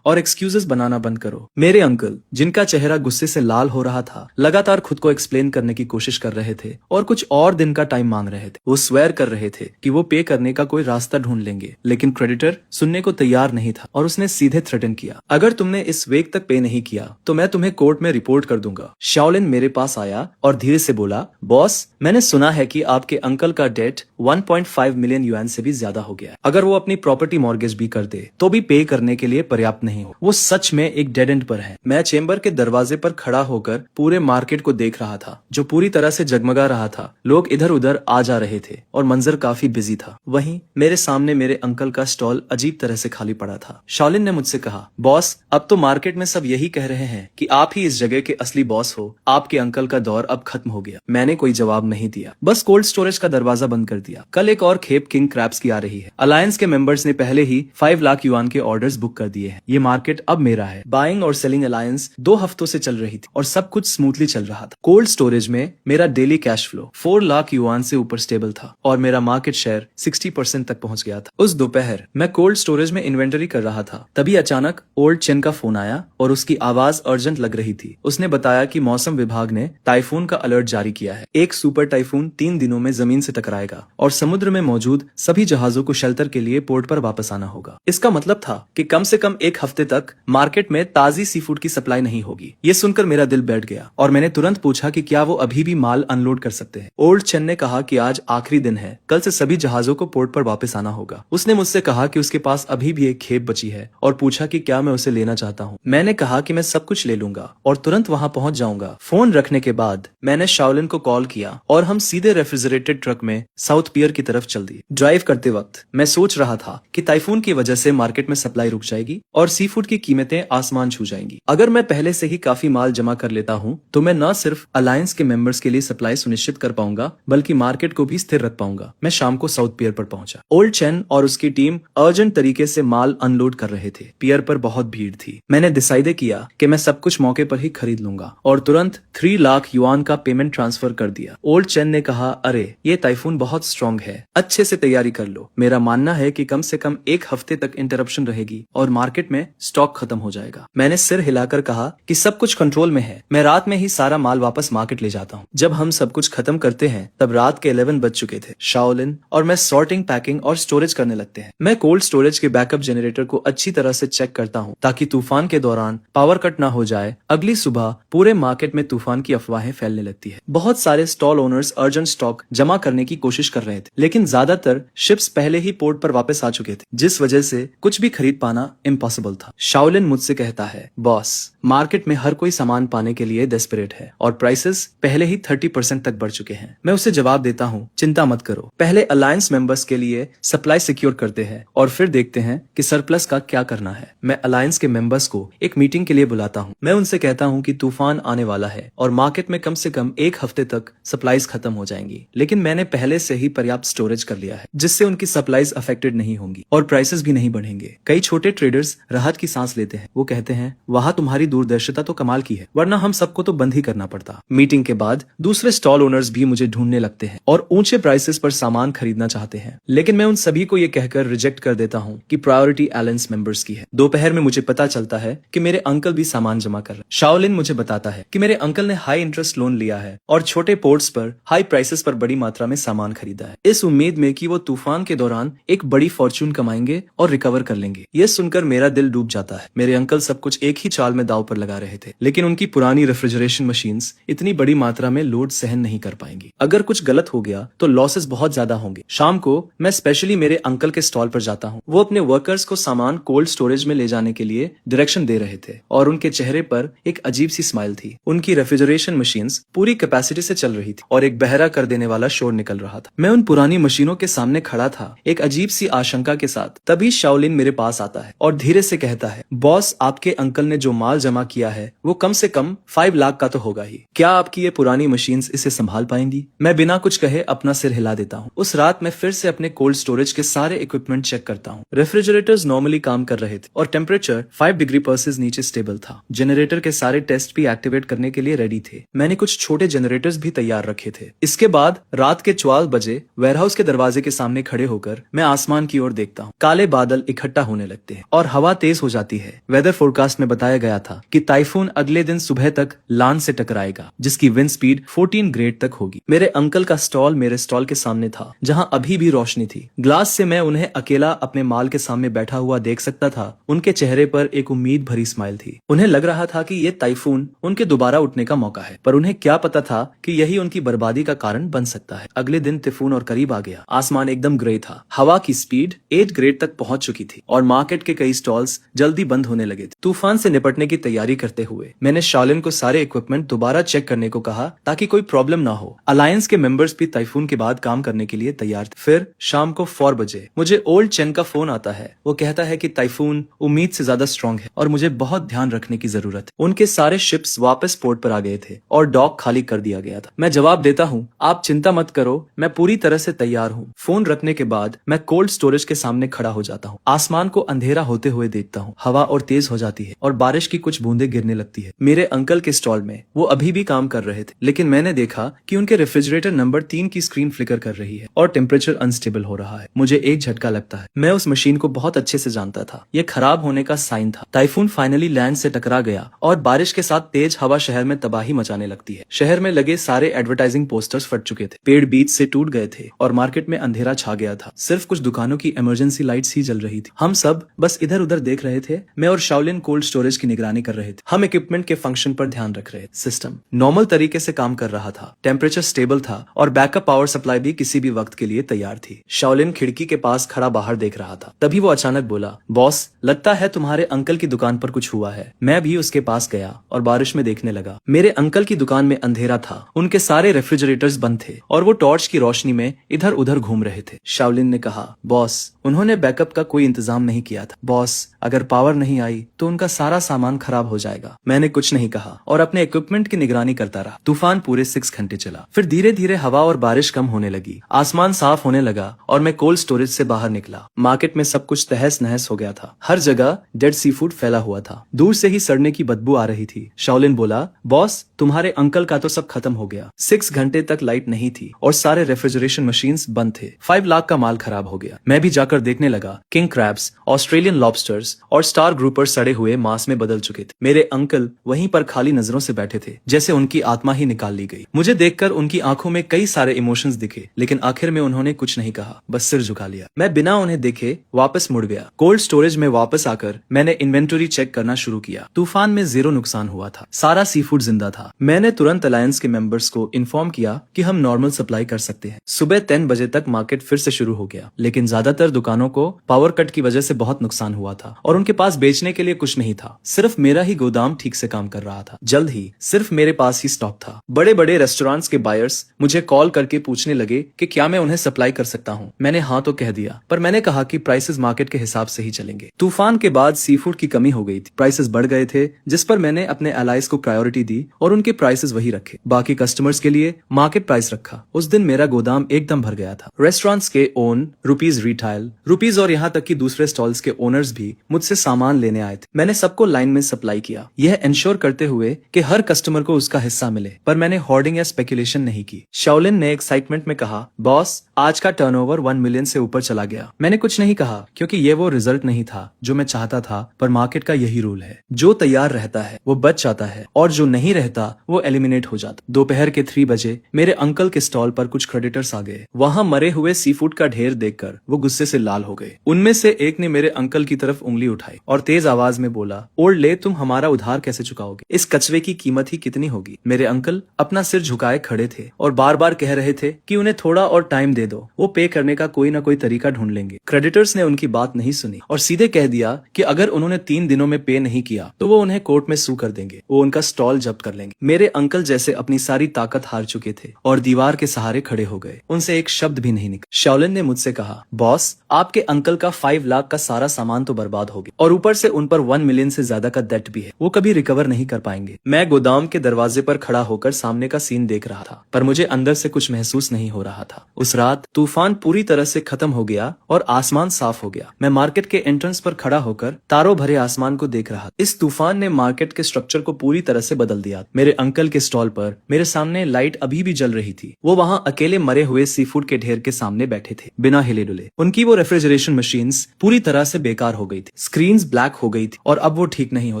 और एक्सक्यूजेस बनाना बंद करो। मेरे अंकल, जिनका चेहरा गुस्से से लाल हो रहा था, लगातार खुद को एक्सप्लेन करने की कोशिश कर रहे थे और कुछ और दिन का टाइम मांग रहे थे। वो स्वेयर कर रहे थे कि वो पे करने का कोई रास्ता ढूंढ लेंगे, लेकिन क्रेडिटर सुनने को तैयार नहीं था और उसने सीधे थ्रेटन किया, अगर तुमने इस वीक तक पे नहीं किया तो मैं तुम्हें कोर्ट में रिपोर्ट कर दूंगा। शाओलिन मेरे पास आया और धीरे से बोला, बॉस मैंने सुना है कि आपके अंकल का डेट 1.5 मिलियन युआन से भी ज्यादा हो गया। अगर वो अपनी प्रॉपर्टी मॉर्गेज भी कर दे तो भी पे करने के लिए पर्याप्त नहीं हो। वो सच में एक डेड एंड पर है। मैं चेंबर के दरवाजे पर खड़ा होकर पूरे मार्केट को देख रहा था जो पूरी तरह से जगमगा रहा था। लोग इधर उधर आ जा रहे थे और मंजर काफी बिजी था। वहीं मेरे सामने मेरे अंकल का स्टॉल अजीब तरह से खाली पड़ा था। शाओलिन ने मुझसे कहा, बॉस अब तो मार्केट में सब यही कह रहे हैं कि आप ही इस जगह के असली बॉस हो। आपके अंकल का दौर अब खत्म हो गया। मैंने कोई जवाब नहीं दिया, बस कोल्ड स्टोरेज का दरवाजा बंद कर दिया। कल एक और खेप किंग क्रैब्स की आ रही है। अलायंस के मेंबर्स ने पहले ही 5 लाख युआन के ऑर्डर्स बुक कर दिए हैं। ये मार्केट अब मेरा है। है। बाइंग और सेलिंग अलायंस 2 हफ्तों से चल रही थी और सब कुछ स्मूथली चल रहा था। कोल्ड स्टोरेज में मेरा daily cash flow 4 lakh yuan से ऊपर स्टेबल था और मेरा मार्केट शेयर 60% तक पहुंच गया था। उस दोपहर मैं कोल्ड स्टोरेज में इन्वेंटरी कर रहा था, तभी अचानक ओल्ड चेन का फोन आया और उसकी आवाज अर्जेंट लग रही थी। उसने बताया कि मौसम विभाग ने टाइफून का अलर्ट जारी किया है। एक सुपर टाइफून 3 दिनों में जमीन से टकराएगा और समुद्र में मौजूद सभी जहाजों को शेल्टर के लिए पोर्ट पर वापस आना होगा। इसका मतलब था कि कम से कम 1 हफ्ते तक मार्केट में ताजी सी फूड की सप्लाई नहीं होगी। ये सुनकर मेरा दिल बैठ गया और मैंने तुरंत पूछा कि क्या वो अभी भी माल अनलोड कर सकते हैं। ओल्ड चेन ने कहा कि आज आखिरी दिन है, कल से सभी जहाजों को पोर्ट पर वापस आना होगा। उसने मुझसे कहा कि उसके पास अभी भी एक खेप बची है और पूछा कि क्या मैं उसे लेना चाहता हूँ। मैंने कहा कि मैं सब कुछ ले लूंगा और तुरंत वहाँ पहुँच जाऊंगा। फोन रखने के बाद मैंने शाओलिन को कॉल किया और हम सीधे रेफ्रिजरेटेड ट्रक में साउथ पियर की तरफ चल दिए। ड्राइव करते वक्त मैं सोच रहा था कि टाइफून की वजह से मार्केट में सप्लाई रुक जाएगी और सी फूड की कीमतें आसमान छू जाएंगी। अगर मैं पहले से ही काफी माल जमा कर लेता हूँ तो मैं न सिर्फ अलायंस के मेंबर्स के लिए सप्लाई सुनिश्चित कर पाऊंगा बल्कि मार्केट को भी स्थिर रख पाऊंगा। मैं शाम को साउथ पियर पर पहुंचा। ओल्ड चेन और उसकी टीम अर्जेंट तरीके से माल अनलोड कर रहे थे। पियर पर बहुत भीड़ थी। मैंने डिसाइड किया कि मैं सब कुछ मौके पर ही खरीद लूंगा और तुरंत 3 लाख युआन का पेमेंट ट्रांसफर कर दिया। ओल्ड चेन ने कहा, अरे ये टाइफून बहुत स्ट्रॉन्ग है, अच्छे से तैयारी कर लो। मेरा मानना है कि कम से कम 1 हफ्ते तक इंटरप्शन रहेगी और मार्केट में स्टॉक खत्म हो जाएगा। मैंने सिर हिलाकर कहा कि सब कुछ कंट्रोल में है, मैं रात में ही सारा माल वापस मार्केट ले जाता हूँ। जब हम सब कुछ खत्म करते हैं तब रात के 11 बज चुके थे। शाओलिन और मैं सॉर्टिंग, पैकिंग और स्टोरेज करने लगते हैं। मैं कोल्ड स्टोरेज के बैकअप जनरेटर को अच्छी तरह से चेक करता हूँ ताकि तूफान के दौरान पावर कट ना हो जाए। अगली सुबह पूरे मार्केट में तूफान की अफवाहें फैलने लगती है। बहुत सारे स्टॉल ओनर्स अर्जेंट स्टॉक जमा करने की कोशिश कर रहे थे, लेकिन ज्यादातर शिप्स पहले ही पोर्ट पर वापस आ चुके थे, जिस वजह से कुछ भी खरीद पाना इम्पॉसिबल था। शाओलिन मुझसे कहता है, बॉस, मार्केट में हर कोई सामान पाने के लिए डेस्परेट है और प्राइसेस पहले ही 30% तक बढ़ चुके हैं। मैं उसे जवाब देता हूँ, चिंता मत करो, पहले अलायंस मेंबर्स के लिए सप्लाई सिक्योर करते हैं और फिर देखते हैं कि सरप्लस का क्या करना है। मैं अलायंस के मेंबर्स को एक मीटिंग के लिए बुलाता हूँ। मैं उनसे कहता हूँ कि तूफान आने वाला है और मार्केट में कम से कम 1 हफ्ते तक सप्लाईज खत्म हो जाएंगी, लेकिन मैंने पहले से ही पर्याप्त स्टोरेज कर लिया है जिससे उनकी सप्लाईज अफेक्टेड नहीं होंगी और प्राइसेस भी नहीं बढ़ेंगे। कई छोटे ट्रेडर्स राहत की सांस लेते हैं। वो कहते हैं, वहाँ तुम्हारी दूरदर्शिता तो कमाल की है, वरना हम सबको तो बंद ही करना पड़ता। मीटिंग के बाद दूसरे स्टॉल ओनर्स भी मुझे ढूंढने लगते हैं और ऊंचे प्राइसेस पर सामान खरीदना चाहते हैं, लेकिन मैं उन सभी को ये कहकर रिजेक्ट कर देता हूँ कि प्रायोरिटी अलायंस मेंबर्स की है। दोपहर में मुझे पता चलता है कि मेरे अंकल भी सामान जमा कर रहे। शाओलिन मुझे बताता है कि मेरे अंकल ने हाई इंटरेस्ट लोन लिया है और छोटे पोर्ट्स पर हाई प्राइसेस पर बड़ी मात्रा में सामान खरीदा है, इस उम्मीद में कि वो तूफान के दौरान एक बड़ी फॉर्च्यून कमाएंगे और रिकवर कर लेंगे। ये सुनकर मेरा दिल डूब जाता है। मेरे अंकल सब कुछ एक ही चाल में दांव पर लगा रहे थे, लेकिन उनकी पुरानी रेफ्रिजरेशन मशीन्स इतनी बड़ी मात्रा में लोड सहन नहीं कर पाएंगी। अगर कुछ गलत हो गया तो लॉसेस बहुत ज्यादा होंगे। शाम को मैं स्पेशली मेरे अंकल के स्टॉल पर जाता हूँ। वो अपने वर्कर्स को सामान कोल्ड स्टोरेज में ले जाने के लिए डायरेक्शन दे रहे थे और उनके चेहरे पर एक अजीब सी स्माइल थी। उनकी रेफ्रिजरेशन मशीन्स पूरी कैपेसिटी से चल रही थी और एक बहरा कर देने वाला शोर निकल रहा था। मैं उन पुरानी मशीनों के सामने खड़ा था, एक अजीब सी आशंका के साथ। तभी शाओलिन मेरे पास आता है और धीरे से कहता है, बॉस, आपके अंकल ने जो माल जमा किया है वो कम से कम 5 लाख का तो होगा ही। क्या आपकी ये पुरानी मशीन्स इसे संभाल पाएंगी? मैं बिना कुछ कहे अपना सिर हिला देता हूँ। उस रात मैं फिर से अपने कोल्ड स्टोरेज के सारे इक्विपमेंट चेक करता हूँ। रेफ्रिजरेटर्स नॉर्मली काम कर रहे थे और टेम्परेचर 5 डिग्री सेल्सियस नीचे स्टेबल था। जनरेटर के सारे टेस्ट भी एक्टिवेट करने के लिए रेडी थे। मैंने कुछ छोटे जनरेटर्स भी तैयार रखे थे। इसके बाद रात के 12 बजे वेयरहाउस के दरवाजे के सामने खड़े होकर मैं आसमान की ओर देखता हूँ। काले बादल इकट्ठा होने लगते हैं और हवा तेज हो जाती है। वेदर फोरकास्ट में बताया गया था कि टाइफून अगले दिन सुबह तक लान से टकराएगा, जिसकी विंड स्पीड 14 ग्रेड तक होगी। मेरे अंकल का स्टॉल मेरे स्टॉल के सामने था, जहाँ अभी भी रोशनी थी। ग्लास से मैं उन्हें अकेला अपने माल के सामने बैठा हुआ देख सकता था। उनके चेहरे पर एक उम्मीद भरी स्माइल थी। उन्हें लग रहा था कि ये टाइफून उनके दोबारा उठने का मौका है, पर उन्हें क्या पता था कि यही उनकी बर्बादी का कारण बन सकता है। अगले दिन टाइफून और करीब आ गया। आसमान एकदम ग्रे था। हवा की स्पीड 8 ग्रेड तक पहुंच चुकी थी और मार्केट के कई स्टॉल्स जल्दी बंद होने लगे थे। तूफान से निपटने की तैयारी करते हुए मैंने शाओलिन को सारे इक्विपमेंट दोबारा चेक करने को कहा ताकि कोई प्रॉब्लम ना हो। अलायंस के मेंबर्स भी टाइफून के बाद काम करने के लिए तैयार थे। फिर शाम को 4 बजे मुझे ओल्ड चेन का फोन आता है। वो कहता है कि टाइफून उम्मीद से ज्यादा स्ट्रॉन्ग है और मुझे बहुत ध्यान रखने की जरूरत है। उनके सारे शिप्स वापस पोर्ट पर आ गए थे और डॉक खाली कर दिया गया था। मैं जवाब देता हूँ, आप चिंता मत करो, मैं पूरी तरह से तैयार हूँ। फोन रखने के बाद मैं कोल्ड स्टोरेज के सामने खड़ा हो जाता हूँ। आसमान को अंधेरा होते हुए देखता हूँ। हवा और तेज तेज हो जाती है और बारिश की कुछ बूंदें गिरने लगती है। मेरे अंकल के स्टॉल में वो अभी भी काम कर रहे थे, लेकिन मैंने देखा कि उनके रेफ्रिजरेटर नंबर 3 की स्क्रीन फ्लिकर कर रही है और टेम्परेचर अनस्टेबल हो रहा है। मुझे एक झटका लगता है। मैं उस मशीन को बहुत अच्छे से जानता था। यह खराब होने का साइन था। टाइफून फाइनली लैंड से टकरा गया और बारिश के साथ तेज हवा शहर में तबाही मचाने लगती है। शहर में लगे सारे एडवर्टाइजिंग पोस्टर्स फट चुके थे, पेड़ बीच से टूट गए थे और मार्केट में अंधेरा छा गया था। सिर्फ कुछ दुकानों की इमरजेंसी लाइट्स ही जल रही थी। हम सब बस इधर उधर देख रहे थे। मैं और शाओलिन कोल्ड स्टोरेज की निगरानी कर रहे थे। हम इक्विपमेंट के फंक्शन पर ध्यान रख रहे थे। सिस्टम नॉर्मल तरीके से काम कर रहा था, टेम्परेचर स्टेबल था और बैकअप पावर सप्लाई भी किसी भी वक्त के लिए तैयार थी। शाओलिन खिड़की के पास खड़ा बाहर देख रहा था। तभी वो अचानक बोला, बॉस, लगता है तुम्हारे अंकल की दुकान पर कुछ हुआ है। मैं भी उसके पास गया और बारिश में देखने लगा। मेरे अंकल की दुकान में अंधेरा था। उनके सारे रेफ्रिजरेटर्स बंद थे और वो टॉर्च की रोशनी में इधर उधर घूम रहे थे। शाओलिन ने कहा, बॉस, उन्होंने बैकअप का कोई इंतजाम नहीं किया था। बॉस, अगर पावर नहीं आई तो उनका सारा सामान खराब हो जाएगा। मैंने कुछ नहीं कहा और अपने इक्विपमेंट की निगरानी करता रहा। तूफान पूरे 6 घंटे चला। फिर धीरे धीरे हवा और बारिश कम होने लगी। आसमान साफ होने लगा और मैं कोल्ड स्टोरेज से बाहर निकला। मार्केट में सब कुछ तहस नहस हो गया था। हर जगह डेड सी फूड फैला हुआ था। दूर से ही सड़ने की बदबू आ रही थी। शाओलिन बोला, बॉस, तुम्हारे अंकल का तो सब खत्म हो गया। 6 घंटे तक लाइट नहीं थी और सारे रेफ्रिजरेशन मशीन्स बंद थे। 5 लाख का माल खराब हो गया। मैं भी जाकर देखने लगा। किंग क्रैब्स, ऑस्ट्रेलियन लॉबस्टर्स और स्टार ग्रुपर सड़े हुए मांस में बदल चुके थे। मेरे अंकल वहीं पर खाली नजरों से बैठे थे, जैसे उनकी आत्मा ही निकाल ली गई। मुझे देखकर उनकी आंखों में कई सारे इमोशंस दिखे, लेकिन आखिर में उन्होंने कुछ नहीं कहा, बस सिर झुका लिया। मैं बिना उन्हें देखे वापस मुड़ गया। कोल्ड स्टोरेज में वापस आकर मैंने इन्वेंटरी चेक करना शुरू किया। तूफान में 0 नुकसान हुआ था। सारा सी फूड जिंदा था। मैंने तुरंत अलायंस के मेंबर्स को इन्फॉर्म किया कि हम नॉर्मल सप्लाई कर सकते हैं। सुबह 10 बजे तक मार्केट फिर से शुरू हो गया, लेकिन ज्यादातर दुकानों को पावर कट की वजह से बहुत नुकसान हुआ था और उनके पास बेचने के लिए कुछ नहीं था। सिर्फ मेरा ही गोदाम ठीक से काम कर रहा था। जल्द ही सिर्फ मेरे पास ही स्टॉक था। बड़े बड़े रेस्टोरेंट्स के बायर्स मुझे कॉल करके पूछने लगे कि क्या मैं उन्हें सप्लाई कर सकता हूँ। मैंने हाँ तो कह दिया, पर मैंने कहा कि प्राइसेस मार्केट के हिसाब से ही चलेंगे। तूफान के बाद सी फूड की कमी हो गई थी। प्राइसेस बढ़ गए थे, जिस पर मैंने अपने एलाइज को प्रायोरिटी दी और उनके प्राइसेस वही रखे। बाकी कस्टमर्स के लिए मार्केट प्राइस रखा। उस दिन मेरा गोदाम एकदम भर गया था। रेस्टोरेंट्स के ओन रुपीज, रिटेल रुपीज और यहाँ तक कि दूसरे स्टॉल्स के ओनर्स भी मुझसे सामान लेने आए थे। मैंने सबको लाइन में सप्लाई किया, यह इंश्योर करते हुए कि हर कस्टमर को उसका हिस्सा मिले, पर मैंने होर्डिंग या स्पेकुलेशन नहीं की। शाओलिन ने एक्साइटमेंट में कहा, बॉस, आज का टर्नओवर 1 मिलियन से ऊपर चला गया। मैंने कुछ नहीं कहा, क्योंकि ये वो रिजल्ट नहीं था जो मैं चाहता था, पर मार्केट का यही रूल है। जो तैयार रहता है वो बच जाता है और जो नहीं रहता वो एलिमिनेट हो जाता। दोपहर के 3 बजे मेरे अंकल के स्टॉल पर कुछ क्रेडिटर्स आ गए। वहाँ मरे हुए सी फूड का ढेर देखकर वो गुस्से से लाल हो गए। उनमें से एक ने मेरे अंकल की तरफ उंगली उठाई और तेज आवाज में बोला, ओल्ड ले, तुम हमारा उधार कैसे चुकाओगे? इस कचरे की कीमत ही कितनी होगी? मेरे अंकल अपना सिर झुकाए खड़े थे और बार बार कह रहे थे कि उन्हें थोड़ा और टाइम दे दो, वो पे करने का कोई ना कोई तरीका ढूंढ लेंगे। क्रेडिटर्स ने उनकी बात नहीं सुनी और सीधे कह दिया कि अगर उन्होंने 3 दिनों में पे नहीं किया तो वो उन्हें कोर्ट में सू कर देंगे, वो उनका स्टॉल जब्त कर लेंगे। मेरे अंकल जैसे अपनी सारी ताकत हार चुके थे और दीवार के सहारे खड़े हो गए। उनसे एक शब्द भी नहीं निकला। शाओलिन ने मुझसे कहा, बॉस, आपके अंकल का 5 लाख का सारा सामान तो बर्बाद हो गया और ऊपर से उन पर 1 मिलियन से ज्यादा का डेट भी है। वो कभी रिकवर नहीं कर पाएंगे। मैं गोदाम के दरवाजे पर खड़ा होकर सामने का सीन देख रहा था, पर मुझे अंदर से कुछ महसूस नहीं हो रहा था। उस रात तूफान पूरी तरह से खत्म हो गया और आसमान साफ हो गया। मैं मार्केट के एंट्रेंस पर खड़ा होकर तारों भरे आसमान को देख रहा। इस तूफान ने मार्केट के स्ट्रक्चर को पूरी तरह से बदल दिया। मेरे अंकल के स्टॉल पर मेरे सामने लाइट अभी भी जल रही थी। वो वहाँ अकेले मरे हुए सी फूड के ढेर के सामने बैठे थे, बिना हिले डुले। उनकी वो रेफ्रिजरेशन मशीन्स पूरी तरह से बेकार हो गई थी। स्क्रीन्स ब्लैक हो गई थी और अब वो ठीक नहीं हो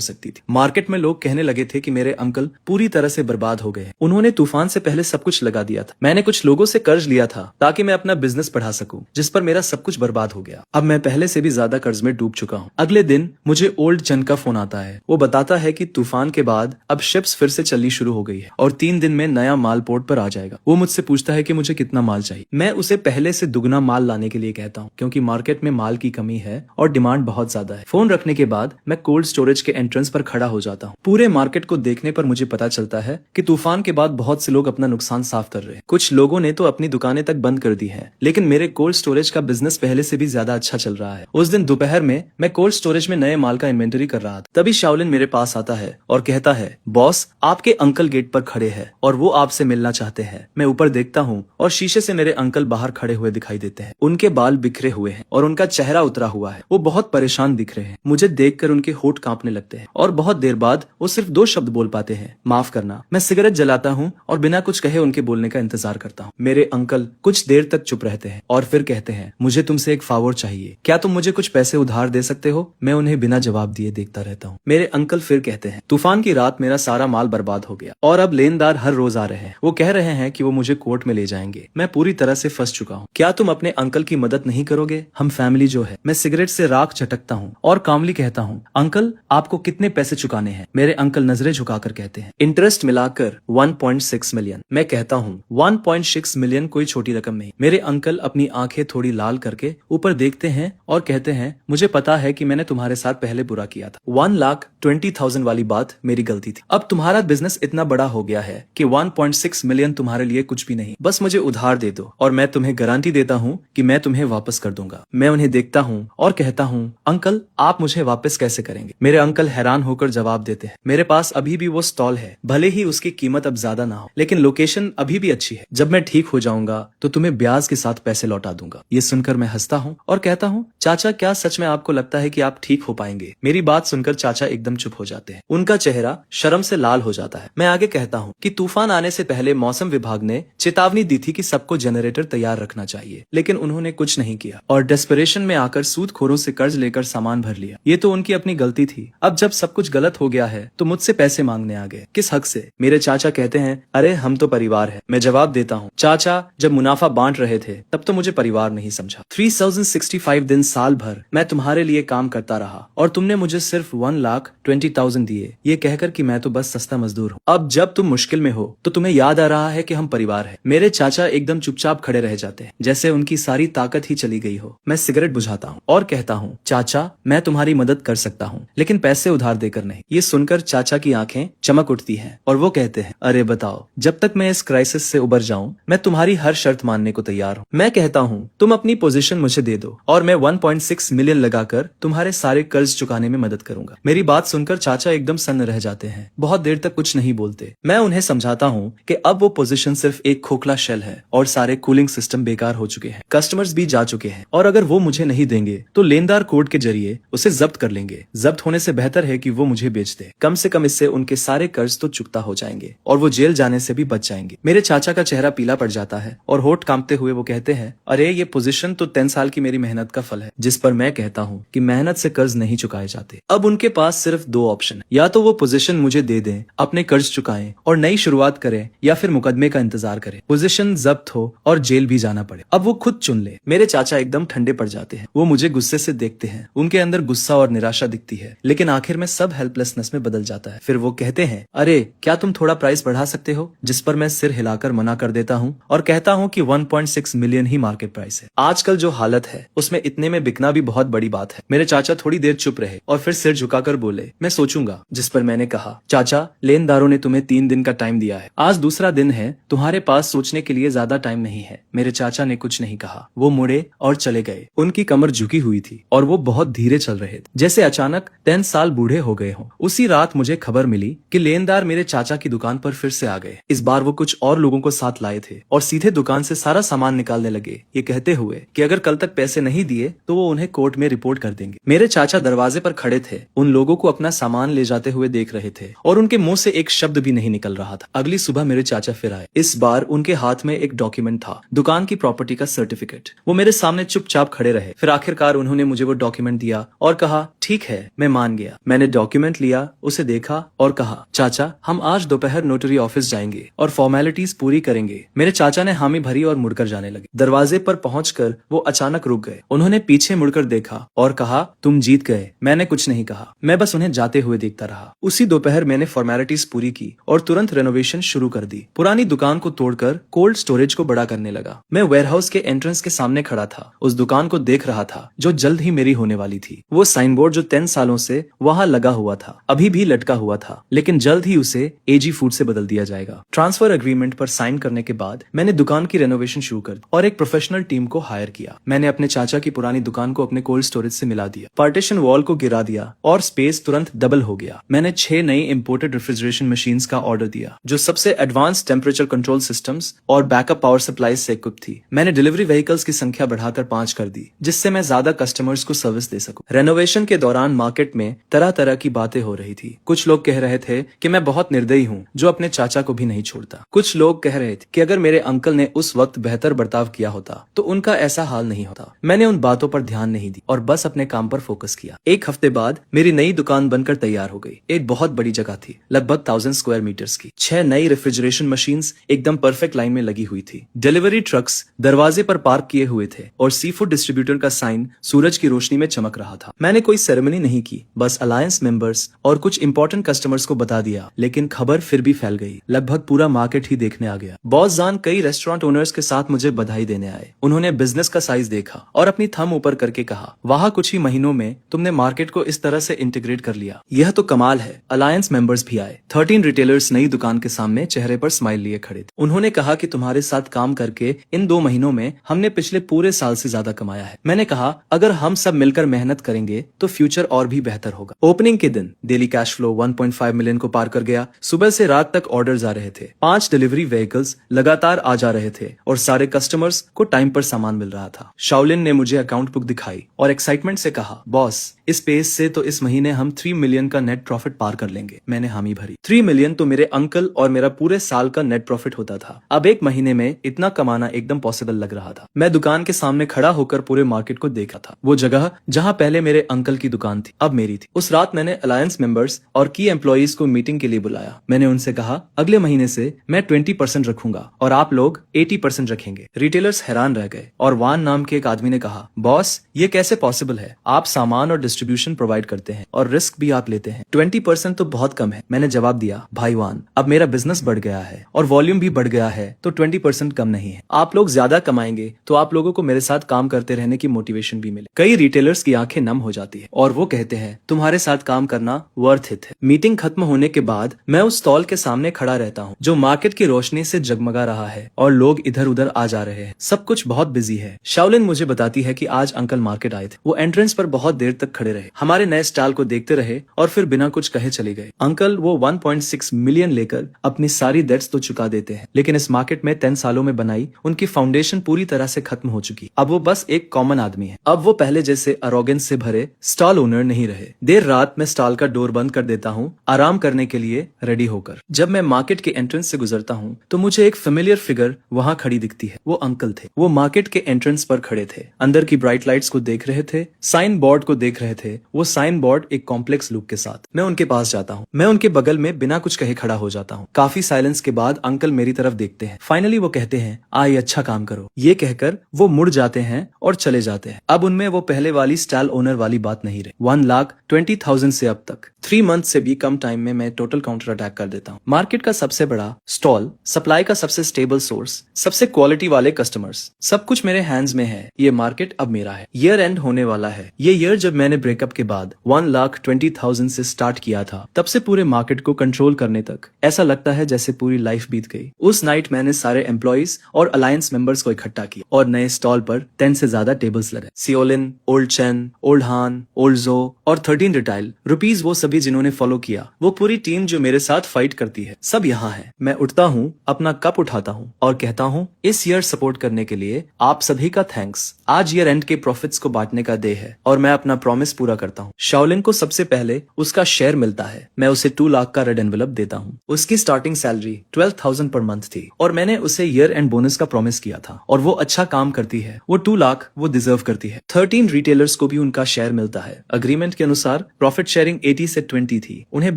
सकती थी। मार्केट में लोग कहने लगे थे कि मेरे अंकल पूरी तरह से बर्बाद हो गए। उन्होंने तूफान से पहले सब कुछ लगा दिया था। मैंने कुछ लोगों से कर्ज लिया था ताकि मैं अपना बिजनेस बढ़ा सकूं, जिस पर मेरा सब कुछ बर्बाद हो गया। अब मैं पहले से भी ज्यादा कर्ज में डूब चुका हूँ। अगले दिन मुझे ओल्ड जन का फोन आता है। वो बताता है कि तूफान के बाद अब शिप्स फिर से चलनी शुरू हो गई है और 3 दिन में नया माल पोर्ट पर आ जाएगा। वो मुझसे पूछता है कि मुझे कितना माल चाहिए। मैं उसे पहले से दुगना माल लाने के लिए कहता हूँ, क्योंकि मार्केट में माल की कमी है और डिमांड बहुत ज्यादा है। फोन रखने के बाद मैं कोल्ड स्टोरेज के एंट्रेंस पर खड़ा हो जाता हूँ। पूरे मार्केट को देखने पर मुझे पता चलता है कि तूफान के बाद बहुत से लोग अपना नुकसान साफ कर रहे हैं। कुछ लोगों ने तो अपनी दुकानें तक बंद कर दी है, लेकिन मेरे कोल्ड स्टोरेज का बिजनेस पहले से भी ज्यादा अच्छा चल रहा है। उस दिन दोपहर में मैं कोल्ड स्टोरेज में नए माल का इन्वेंटरी कर रहा था। तभी शाओलिन मेरे पास आता है और कहता है, बॉस, आपके अंकल गेट पर खड़े हैं और वो आपसे मिलना चाहते हैं। मैं ऊपर देखता हूँ और शीशे से मेरे अंकल बाहर खड़े हुए दिखाई देते हैं। उनके बाल बिखरे हुए हैं और उनका चेहरा उतरा हुआ है। वो बहुत परेशान दिख रहे हैं। मुझे देखकर उनके होंठ कांपने लगते हैं और बहुत देर बाद वो सिर्फ 2 शब्द बोल पाते हैं, माफ करना। मैं सिगरेट जलाता हूँ और बिना कुछ कहे उनके बोलने का इंतजार करता हूँ। मेरे अंकल कुछ देर तक चुप रहते हैं और फिर कहते हैं, मुझे तुमसे एक फेवर चाहिए, क्या तुम मुझे कुछ पैसे उधार दे सकते हो? मैं उन्हें बिना जवाब दिए देखता रहता हूँ। मेरे अंकल फिर कहते हैं, तूफान की रात मेरा सारा माल बर्बाद हो गया और अब लेनदार हर रोज आ रहे हैं। वो कह रहे हैं कि वो मुझे कोर्ट में ले जाएंगे। मैं पूरी तरह से फंस चुका हूँ। क्या तुम अपने अंकल की मदद नहीं करोगे? हम फैमिली जो है। मैं सिगरेट से राख झटकता हूँ और कामली कहता हूँ, अंकल आपको कितने पैसे चुकाने हैं? मेरे अंकल नजरें झुकाकर कहते हैं, इंटरेस्ट मिलाकर 1.6 मिलियन। मैं कहता हूँ 1.6 मिलियन कोई छोटी रकम नहीं। मेरे अंकल अपनी आंखें थोड़ी लाल करके ऊपर देखते हैं और कहते हैं, मुझे पता है कि मैंने तुम्हारे साथ पहले बुरा किया था। 1,20,000 वाली बात मेरी गलती थी। अब तुम्हारा बिजनेस इतना बड़ा हो गया है कि 1.6 मिलियन तुम्हारे लिए कुछ भी नहीं। बस मुझे उधार दे दो और मैं तुम्हें गारंटी देता हूँ कि मैं तुम्हें वापस कर दूंगा। मैं उन्हें देखता हूँ और कहता हूँ, अंकल आप मुझे वापस कैसे करेंगे? मेरे अंकल हैरान होकर जवाब देते हैं, मेरे पास अभी भी वो स्टॉल है, भले ही उसकी कीमत अब ज्यादा ना हो, लेकिन लोकेशन अभी भी अच्छी है। जब मैं ठीक हो जाऊंगा तो तुम्हें ब्याज के साथ पैसे लौटा दूंगा। ये सुनकर मैं हंसता हूँ और कहता हूँ, चाचा क्या सच में आपको लगता है कि आप ठीक हो पाएंगे? मेरी बात सुनकर चाचा एकदम चुप हो जाते हैं। उनका चेहरा शर्म से लाल हो जाता है। मैं आगे कहता हूँ कि तूफान आने से पहले मौसम विभाग ने चेतावनी दी थी कि सबको जनरेटर तैयार रखना चाहिए, लेकिन उन्होंने कुछ नहीं किया और डेस्परेशन में आकर सूदखोरों से कर्ज लेकर सामान भर लिया। ये तो उनकी अपनी गलती थी। अब जब सब कुछ गलत हो गया है तो मुझसे पैसे मांगने आ गए। किस हक से? मेरे चाचा कहते हैं, अरे हम तो परिवार है। मैं जवाब देता हूँ, चाचा जब मुनाफा बांट रहे थे तब तो मुझे परिवार नहीं समझा। 3065 दिन साल भर मैं तुम्हारे लिए काम करता रहा और तुमने मुझे सिर्फ 1,20,000 दिए, ये कहकर कि मैं तो बस सस्ता मजदूर हूँ। अब जब तुम मुश्किल में हो तो तुम्हें याद आ रहा है कि हम परिवार है। मेरे चाचा एकदम चुपचाप खड़े रह जाते हैं, जैसे उनकी सारी ताकत ही चली गई हो। मैं सिगरेट बुझाता हूँ और कहता हूँ, चाचा मैं तुम्हारी मदद कर सकता हूँ, लेकिन पैसे उधार देकर नहीं। ये सुनकर चाचा की आंखें चमक उठती हैं और वो कहते हैं, अरे बताओ, जब तक मैं इस क्राइसिस से उबर जाऊं मैं तुम्हारी हर शर्त मानने को तैयार हूँ। मैं कहता हूँ, तुम अपनी पोजीशन मुझे दे दो और मैं 1.6 मिलियन लगाकर तुम्हारे सारे कर्ज चुकाने में मदद करूंगा। मेरी बात सुनकर चाचा एकदम सन्न रह जाते हैं, बहुत देर तक कुछ नहीं बोलते। मैं उन्हें समझाता हूँ कि अब वो पोजीशन सिर्फ एक खोखला शेल है और सारे कूलिंग सिस्टम बेकार हो चुके हैं, कस्टमर्स भी जा चुके हैं और अगर वो मुझे नहीं देंगे तो लेनदार कोर्ट के जरिए उसे जब्त कर लेंगे। जब्त होने से बेहतर है कि वो मुझे बेच दे, कम से कम इससे उनके सारे कर्ज तो चुकता हो जाएंगे और वो जेल जाने से भी बच जाएंगे। मेरे चाचा का चेहरा पीला पड़ जाता है और होठ कांपते हुए वो कहते हैं, अरे ये पोजीशन तो 10 साल की मेरी मेहनत का फल है। जिस पर मैं कहता हूँ कि मेहनत से कर्ज नहीं चुकाए जाते। अब उनके पास सिर्फ 2 ऑप्शन, या तो वो पोजीशन मुझे दे दें, अपने कर्ज चुकाएं और नई शुरुआत करें, या फिर मुकदमे का इंतजार करें, पोजीशन जब्त हो और जेल भी जाना पड़े। अब वो खुद चुन ले। मेरे चाचा एकदम ठंडे पड़ जाते हैं। वो मुझे गुस्से से देखते हैं, उनके अंदर गुस्सा और निराशा दिखती है, लेकिन आखिर में सब हेल्पलेसनेस में बदल जाता है। फिर वो कहते हैं, अरे क्या तुम थोड़ा प्राइस बढ़ा सकते हो? जिस पर मैं सिर हिलाकर मना कर देता हूँ और कहता हूँ कि 1.6 मिलियन ही मार्केट प्राइस है। आजकल जो हालत है उसमें इतने में बिकना भी बहुत बड़ी बात है। मेरे चाचा थोड़ी देर चुप रहे और फिर सिर झुकाकर बोले, मैं सोचूंगा। जिस पर मैंने कहा, चाचा लेनदारों ने तुम्हें 3 दिन का टाइम दिया है, आज दूसरा दिन है, तुम्हारे पास सोचने के लिए ज्यादा टाइम नहीं है। मेरे चाचा ने कुछ नहीं कहा, वो मुड़े और चले गए। उनकी कमर झुकी हुई थी और वो बहुत धीरे चल रहे थे, जैसे अचानक 10 साल बूढ़े हो गए हों। उसी रात मुझे खबर मिली कि लेनदार मेरे चाचा की दुकान पर फिर से आ गए। इस बार वो कुछ और लोगों को साथ लाए थे और सीधे दुकान से सारा सामान निकालने लगे, ये कहते हुए कि अगर कल तक पैसे नहीं दिए तो वो उन्हें कोर्ट में रिपोर्ट कर देंगे। मेरे चाचा दरवाजे पर खड़े थे, उन लोगों को अपना सामान ले जाते हुए देख रहे थे और उनके मुंह से एक शब्द भी नहीं निकल रहा था। अगली सुबह मेरे चाचा फिर आए। इस बार उनके हाथ में एक डॉक्यूमेंट था, दुकान की प्रॉपर्टी का सर्टिफिकेट। वो मेरे सामने चुपचाप खड़े रहे। फिर आखिरकार उन्होंने मुझे वो डॉक्यूमेंट दिया और कहा, ठीक है, मैं मान गया। मैंने डॉक्यूमेंट लिया, उसे देखा और कहा, चाचा हम आज दोपहर नोटरी ऑफिस जाएंगे और फॉर्मेलिटीज पूरी करेंगे। मेरे चाचा ने हामी भरी और मुड़कर जाने लगे। दरवाजे पर पहुंचकर वो अचानक रुक गए। उन्होंने पीछे मुड़कर देखा और कहा, तुम जीत गए। मैंने कुछ नहीं कहा, मैं बस उन्हें जाते हुए देखता रहा। उसी दोपहर मैंने फॉर्मेलिटीज पूरी की और तुरंत रेनोवेशन शुरू कर दी। पुरानी दुकान को तोड़कर कोल्ड स्टोरेज को बड़ा करने लगा। मैं वेयरहाउस के एंट्रेंस के सामने खड़ा था, उस दुकान को देख रहा था जो जल्द ही मेरी होने वाली थी। वो साइन बोर्ड जो 10 सालों से वहाँ लगा हुआ था अभी भी लटका हुआ था, लेकिन जल्द ही उसे एजी फूड से बदल दिया जाएगा। ट्रांसफर एग्रीमेंट पर साइन करने के बाद मैंने दुकान की रेनोवेशन शुरू कर दी और एक प्रोफेशनल टीम को हायर किया। मैंने अपने चाचा की पुरानी दुकान को अपने कोल्ड स्टोरेज से मिला दिया, पार्टीशन वॉल को गिरा दिया और स्पेस तुरंत डबल हो गया। मैंने 6 नई इंपोर्टेड रेफ्रिजरेशन मशीन्स का ऑर्डर दिया जो सबसे एडवांस टेम्परेचर कंट्रोल सिस्टम्स और बैकअप पावर सप्लाई से इक्विप थी। मैंने डिलीवरी व्हीकल्स की संख्या बढ़ाकर 5 कर दी, जिससे मैं ज्यादा कस्टमर्स को सर्विस दे सकूं। रेनोवेशन के दौरान मार्केट में तरह तरह की बातें हो रही थी। कुछ लोग कह रहे थे कि मैं बहुत निर्दयी हूँ जो अपने चाचा को भी नहीं छोड़ता। कुछ लोग कह रहे थे कि अगर मेरे अंकल ने उस वक्त बेहतर बर्ताव किया होता तो उनका ऐसा हाल नहीं होता। मैंने उन बातों पर ध्यान नहीं दी और बस अपने काम पर फोकस किया। एक हफ्ते बाद मेरी नई दुकान बनकर तैयार हो गई। एक बहुत बड़ी जगह थी, लगभग 1000 स्क्वायर मीटर्स की। 6 नई रेफ्रिजरेशन मशीन्स एकदम परफेक्ट लाइन में लगी हुई थी। डिलीवरी ट्रक्स दरवाजे पर पार्क किए हुए थे और सी फूड डिस्ट्रीब्यूटर का साइन सूरज की रोशनी में चमक रहा था। मैंने कोई सेरेमनी नहीं की, बस अलायंस मेंबर्स और कुछ इंपॉर्टेंट कस्टमर्स को बता दिया, लेकिन खबर फिर भी फैल गई। लगभग पूरा मार्केट ही देखने आ गया। बॉस जान कई रेस्टोरेंट ओनर्स के साथ मुझे बधाई देने आए। उन्होंने बिजनेस का साइज देखा और अपनी थंब ऊपर करके कहा, वाह, कुछ ही महीनों में तुमने मार्केट को इस तरह से इंटीग्रेट कर लिया, यह तो कमाल है। अलायंस मेंबर्स भी आए। 13 रिटेलर्स नई दुकान के सामने चेहरे पर स्माइल लिए खड़े थे। उन्होंने कहा कि तुम्हारे साथ काम करके इन 2 महीनों में हमने पिछले पूरे साल से ज्यादा कमाया है। मैंने कहा, अगर हम सब मिलकर मेहनत करेंगे तो फ्यूचर और भी बेहतर होगा। ओपनिंग के दिन डेली कैश फ्लो 1.5 मिलियन को पार कर गया। सुबह से रात तक ऑर्डर्स आ रहे थे। 5 डिलीवरी व्हीकल्स लगातार आ जा रहे थे और सारे कस्टमर्स को टाइम पर सामान मिल रहा था। शाओलिन ने मुझे अकाउंट बुक दिखाई और एक्साइटमेंट से कहा, बॉस, इस पेस से तो इस महीने हम 3 मिलियन का नेट प्रॉफिट पार कर लेंगे। मैंने हामी भरी। 3 मिलियन तो मेरे अंकल और मेरा पूरे साल का नेट प्रॉफिट होता था। अब एक महीने में इतना कमाना एकदम पॉसिबल लग रहा था। मैं दुकान के सामने खड़ा होकर पूरे मार्केट को देख रहा था। वो जगह जहाँ पहले मेरे अंकल की दुकान थी अब मेरी थी। उस रात मैंने अलायंस मेंबर्स और की एम्प्लॉइज को मीटिंग के लिए बुलाया। मैंने उनसे कहा, अगले महीने से मैं 20% रखूंगा और आप लोग 80% रखेंगे। रिटेलर्स हैरान रह गए और वान नाम के एक आदमी ने कहा, बॉस, ये कैसे पॉसिबल है? आप सामान और डिस्ट्रीब्यूशन प्रोवाइड करते हैं और रिस्क भी आप लेते हैं। 20% तो बहुत कम है। मैंने जवाब दिया, भाई वान, अब मेरा बिजनेस बढ़ गया है और वॉल्यूम भी बढ़ गया है तो 20% कम नहीं है। आप लोग ज्यादा कमाएंगे तो आप लोगों को मेरे साथ काम करते रहने की मोटिवेशन भी मिले। कई रिटेलर्स की आंखें नम हो जाती है और वो कहते हैं, तुम्हारे साथ काम करना वर्थ इट है। मीटिंग खत्म होने के बाद मैं उस स्टॉल के सामने खड़ा रहता हूँ जो मार्केट की रोशनी से जगमगा रहा है और लोग इधर उधर आ जा रहे हैं। सब कुछ बहुत बिजी है। शाओलिन मुझे बताती है कि आज अंकल मार्केट आए थे। वो एंट्रेंस पर बहुत देर तक खड़े रहे, हमारे नए स्टॉल को देखते रहे और फिर बिना कुछ कहे चले गए। अंकल वो 1.6 मिलियन लेकर अपनी सारी डेट्स तो चुका देते हैं, लेकिन इस मार्केट में 10 सालों में बनाई उनकी फाउंडेशन पूरी तरह से खत्म हो चुकी। अब वो बस एक कॉमन आदमी है। अब वो पहले जैसे अरोगेंस से भरे स्टॉल ओनर नहीं रहे। देर रात में स्टॉल का डोर बंद कर देता हूँ आराम करने के लिए रेडी होकर। जब मैं मार्केट के एंट्रेंस से गुजरता हूँ तो मुझे एक फेमिलियर फिगर वहाँ खड़ी दिखती है। वो अंकल थे। वो मार्केट के एंट्रेंस पर खड़े थे, अंदर की ब्राइट लाइट्स को देख रहे थे, साइन बोर्ड को देख रहे थे। वो साइन बोर्ड एक कॉम्प्लेक्स लुक के साथ। मैं उनके पास जाता हूँ। मैं उनके बगल में बिना कुछ कहे खड़ा हो जाता हूँ। काफी साइलेंस के बाद अंकल मेरी तरफ देखते हैं। फाइनली वो कहते हैं, आइए अच्छा काम करो। ये कहकर वो मुड़ जाते हैं और चले जाते हैं। अब उनमें वो पहले वाली स्टॉल ओनर वाली बात नहीं रही। 1,20,000 से अब तक 3 मंथ से भी कम टाइम में मैं टोटल काउंटर अटैक कर देता हूँ। मार्केट का सबसे बड़ा स्टॉल, सप्लाई का सबसे स्टेबल सोर्स, सबसे क्वालिटी वाले कस्टमर्स, सब कुछ मेरे हैंड्स में है। ये मार्केट अब मेरा है। ईयर एंड होने वाला है। ये ईयर जब मैंने ब्रेकअप के बाद 1,20,000 से स्टार्ट किया था, तब से पूरे मार्केट को कंट्रोल करने तक ऐसा लगता है जैसे पूरी लाइफ बीत गई। उस नाइट मैंने सारे एम्प्लॉइज और अलायंस मेंबर्स को इकट्ठा किया और नए स्टॉल पर 10 से ज्यादा टेबल्स लगे। सियोलिन, ओल्ड चेन, ओल्ड हान, ओल्ड जो और 13 रिटाइल रुपीज, वो सभी जिन्होंने फॉलो किया, वो पूरी टीम जो मेरे साथ फाइट करती है, सब यहाँ है। मैं उठता हूँ, अपना कप उठाता हूँ और कहता हूँ, इस ईयर सपोर्ट करने के लिए आप सभी का थैंक्स। आज ईयर एंड के प्रॉफिट्स को बांटने का डे है और मैं अपना प्रॉमिस पूरा करता हूँ। शाओलिन को सबसे पहले उसका शेयर मिलता है। मैं उसे 2 लाख का रेड एनवेलप देता हूँ। उसकी स्टार्टिंग सैलरी 12,000 पर मंथ थी और मैंने उसे ईयर एंड बोनस का प्रॉमिस किया था और वो अच्छा काम करती है। वो 2 लाख वो डिजर्व करती है। 13 रिटेलर्स को भी उनका शेयर मिलता है। अग्रीमेंट के अनुसार प्रॉफिट शेयरिंग 80 से 20 थी। उन्हें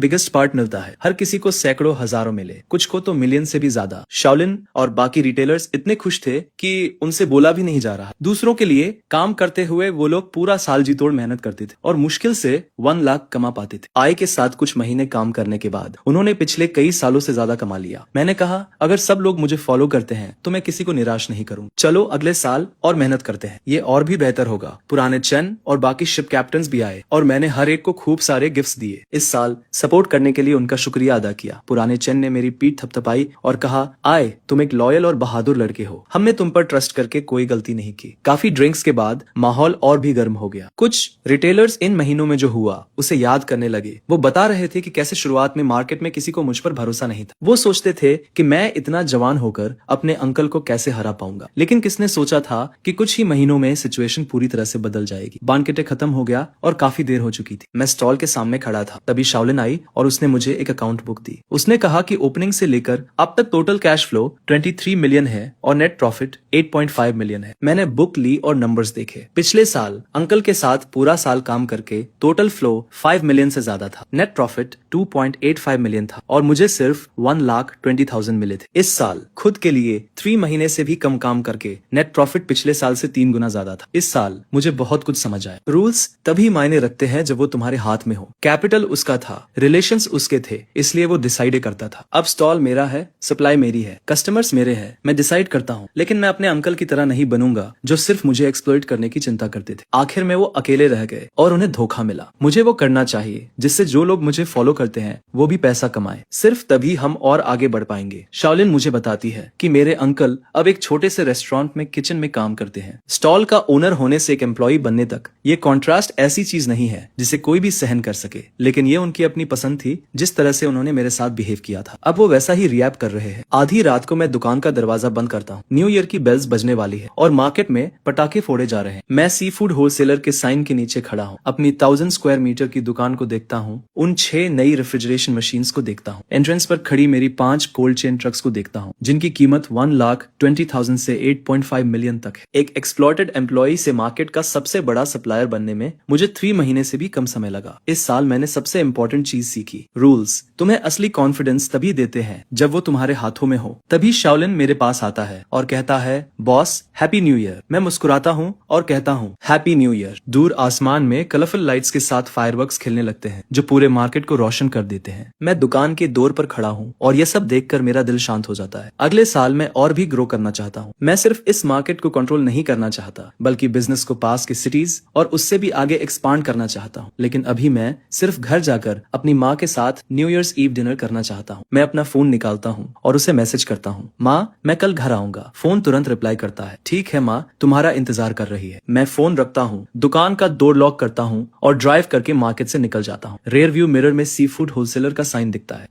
बिगेस्ट पार्ट मिलता है। हर किसी को सैकड़ों हजारों मिले, कुछ को तो मिलियन से भी ज्यादा। शाओलिन और बाकी रिटेलर्स इतने खुश थे कि उनसे बोला भी नहीं जा रहा। दूसरों के लिए काम करते हुए वो लोग पूरा साल जी तोड़ मेहनत करते थे और मुश्किल से 1 लाख कमा पाते थे। आय के साथ कुछ महीने काम करने के बाद उन्होंने पिछले कई सालों से ज्यादा कमा लिया। मैंने कहा, अगर सब लोग मुझे फॉलो करते हैं तो मैं किसी को निराश नहीं करूँ। चलो अगले साल और मेहनत करते हैं, ये और भी बेहतर होगा। पुराने चेन और बाकी शिप कैप्टन्स भी आए और मैंने हर एक को खूब सारे गिफ्ट्स दिए। इस साल सपोर्ट करने के लिए उनका शुक्रिया अदा किया। पुराने चेन ने मेरी पीठ थपथपाई और कहा, आए, तुम एक लॉयल और बहादुर लड़के हो। हमने तुम पर ट्रस्ट करके कोई गलती नहीं की। काफी ड्रिंक्स के बाद माहौल और भी गर्म हो गया। कुछ रिटेलर्स इन महीनों में जो हुआ उसे याद करने लगे। वो बता रहे थे कि कैसे शुरुआत में मार्केट में किसी को मुझ पर भरोसा नहीं था। वो सोचते थे कि मैं इतना जवान होकर अपने अंकल को कैसे हरा पाऊंगा, लेकिन किसने सोचा था कि कुछ ही महीनों में सिचुएशन पूरी तरह से बदल जाएगी। मार्केट खत्म हो गया और काफी देर हो चुकी थी। मैं स्टॉल के सामने खड़ा था, तभी शाओलिन आई और उसने मुझे एक अकाउंट बुक दी। उसने कहा कि ओपनिंग से लेकर अब तक टोटल कैश फ्लो 23 मिलियन है और नेट प्रॉफिट 8.5 मिलियन है। मैंने बुक ली और नंबर्स देखे। पिछले साल अंकल के साथ पूरा साल काम करके टोटल फ्लो 5 मिलियन से ज्यादा था, नेट प्रॉफिट 2.85 मिलियन था और मुझे सिर्फ 1,20,000 मिले थे। इस साल खुद के लिए 3 महीने से भी कम काम करके नेट प्रॉफिट पिछले साल से 3 गुना ज्यादा था। इस साल मुझे बहुत कुछ समझ आया। रूल्स तभी मायने रखते हैं जब वो तुम्हारे हाथ में हो। कैपिटल उसका था, रिलेशंस उसके थे, इसलिए वो डिसाइड करता था। अब स्टॉल मेरा है, सप्लाई मेरी है, कस्टमर्स मेरे हैं, मैं डिसाइड करता हूँ। लेकिन मैं अपने अंकल की तरह नहीं बनूंगा जो सिर्फ मुझे एक्सप्लॉइट करने की चिंता करते थे। आखिर में वो अकेले रह गए और उन्हें धोखा मिला। मुझे वो करना चाहिए जिससे जो लोग मुझे फॉलो करते हैं वो भी पैसा कमाए। सिर्फ तभी हम और आगे बढ़ पाएंगे। शाओलिन मुझे बताती है कि मेरे अंकल अब एक छोटे से रेस्टोरेंट में किचन में काम करते हैं। स्टॉल का ओनर होने से एक एम्प्लॉय बनने तक ये कॉन्ट्रास्ट ऐसी चीज नहीं है जिसे कोई भी सहन कर सके, लेकिन ये उनकी अपनी पसंद थी जिस तरह से उन्होंने मेरे साथ बिहेव किया था। अब वो वैसा ही रिएक्ट कर रहे हैं। आधी रात को मैं दुकान का दरवाजा बंद करता हूँ। न्यू ईयर की बेल्स बजने वाली है और मार्केट में पटाखे फोड़े जा रहे हैं। मैं सी फूड होलसेलर के साइन के नीचे खड़ा हूँ। अपनी 1000 स्क्वायर मीटर की दुकान को देखता हूँ, उन 6 नई रेफ्रिजरेशन मशीन्स को देखता हूँ, एंट्रेंस पर खड़ी मेरी 5 कोल्ड चेन ट्रक्स को देखता हूँ जिनकी कीमत 1,20,000 से 8.5 मिलियन तक है। एक एक्सप्लॉयटेड एम्प्लॉय से मार्केट का सबसे बड़ा सप्लायर बनने में मुझे 3 महीने से भी कम समय लगा। इस साल मैंने सबसे इंपॉर्टेंट चीज सीखी, रूल्स तुम्हें असली कॉन्फिडेंस तभी देते हैं जब वो तुम्हारे हाथों में हो। तभी शाओलिन मेरे पास आता है और कहता है, बॉस हैप्पी न्यू ईयर। मैं मुस्कुराता हूँ और कहता हूँ हैप्पी न्यू ईयर। दूर आसमान में कलरफुल लाइट्स के साथ फायरवर्क्स खेलने लगते हैं जो पूरे मार्केट को रोशन कर देते हैं। मैं दुकान के डोर पर खड़ा हूँ और ये सब देखकर मेरा दिल शांत हो जाता है। अगले साल मैं और भी ग्रो करना चाहता हूँ। मैं सिर्फ इस मार्केट को कंट्रोल नहीं करना चाहता बल्कि बिजनेस को पास के सिटीज और उससे भी आगे एक्सपांड करना चाहता हूँ। लेकिन अभी मैं सिर्फ घर जाकर अपनी माँ के साथ न्यू ईयर्स ईव डिनर करना चाहता हूँ। मैं अपना फोन निकालता हूँ और उसे मैसेज करता हूँ, माँ मैं कल घर आऊंगा। फोन तुरंत रिप्लाई करता है, ठीक है माँ, तुम्हारा इंतजार कर रही है। मैं फोन रखता हूँ, दुकान का डोर लॉक करता हूँ और ड्राइव करके मार्केट से निकल जाता हूँ। रेयर व्यू मिरर में सी फूड होलसेलर का साइन दिखता है।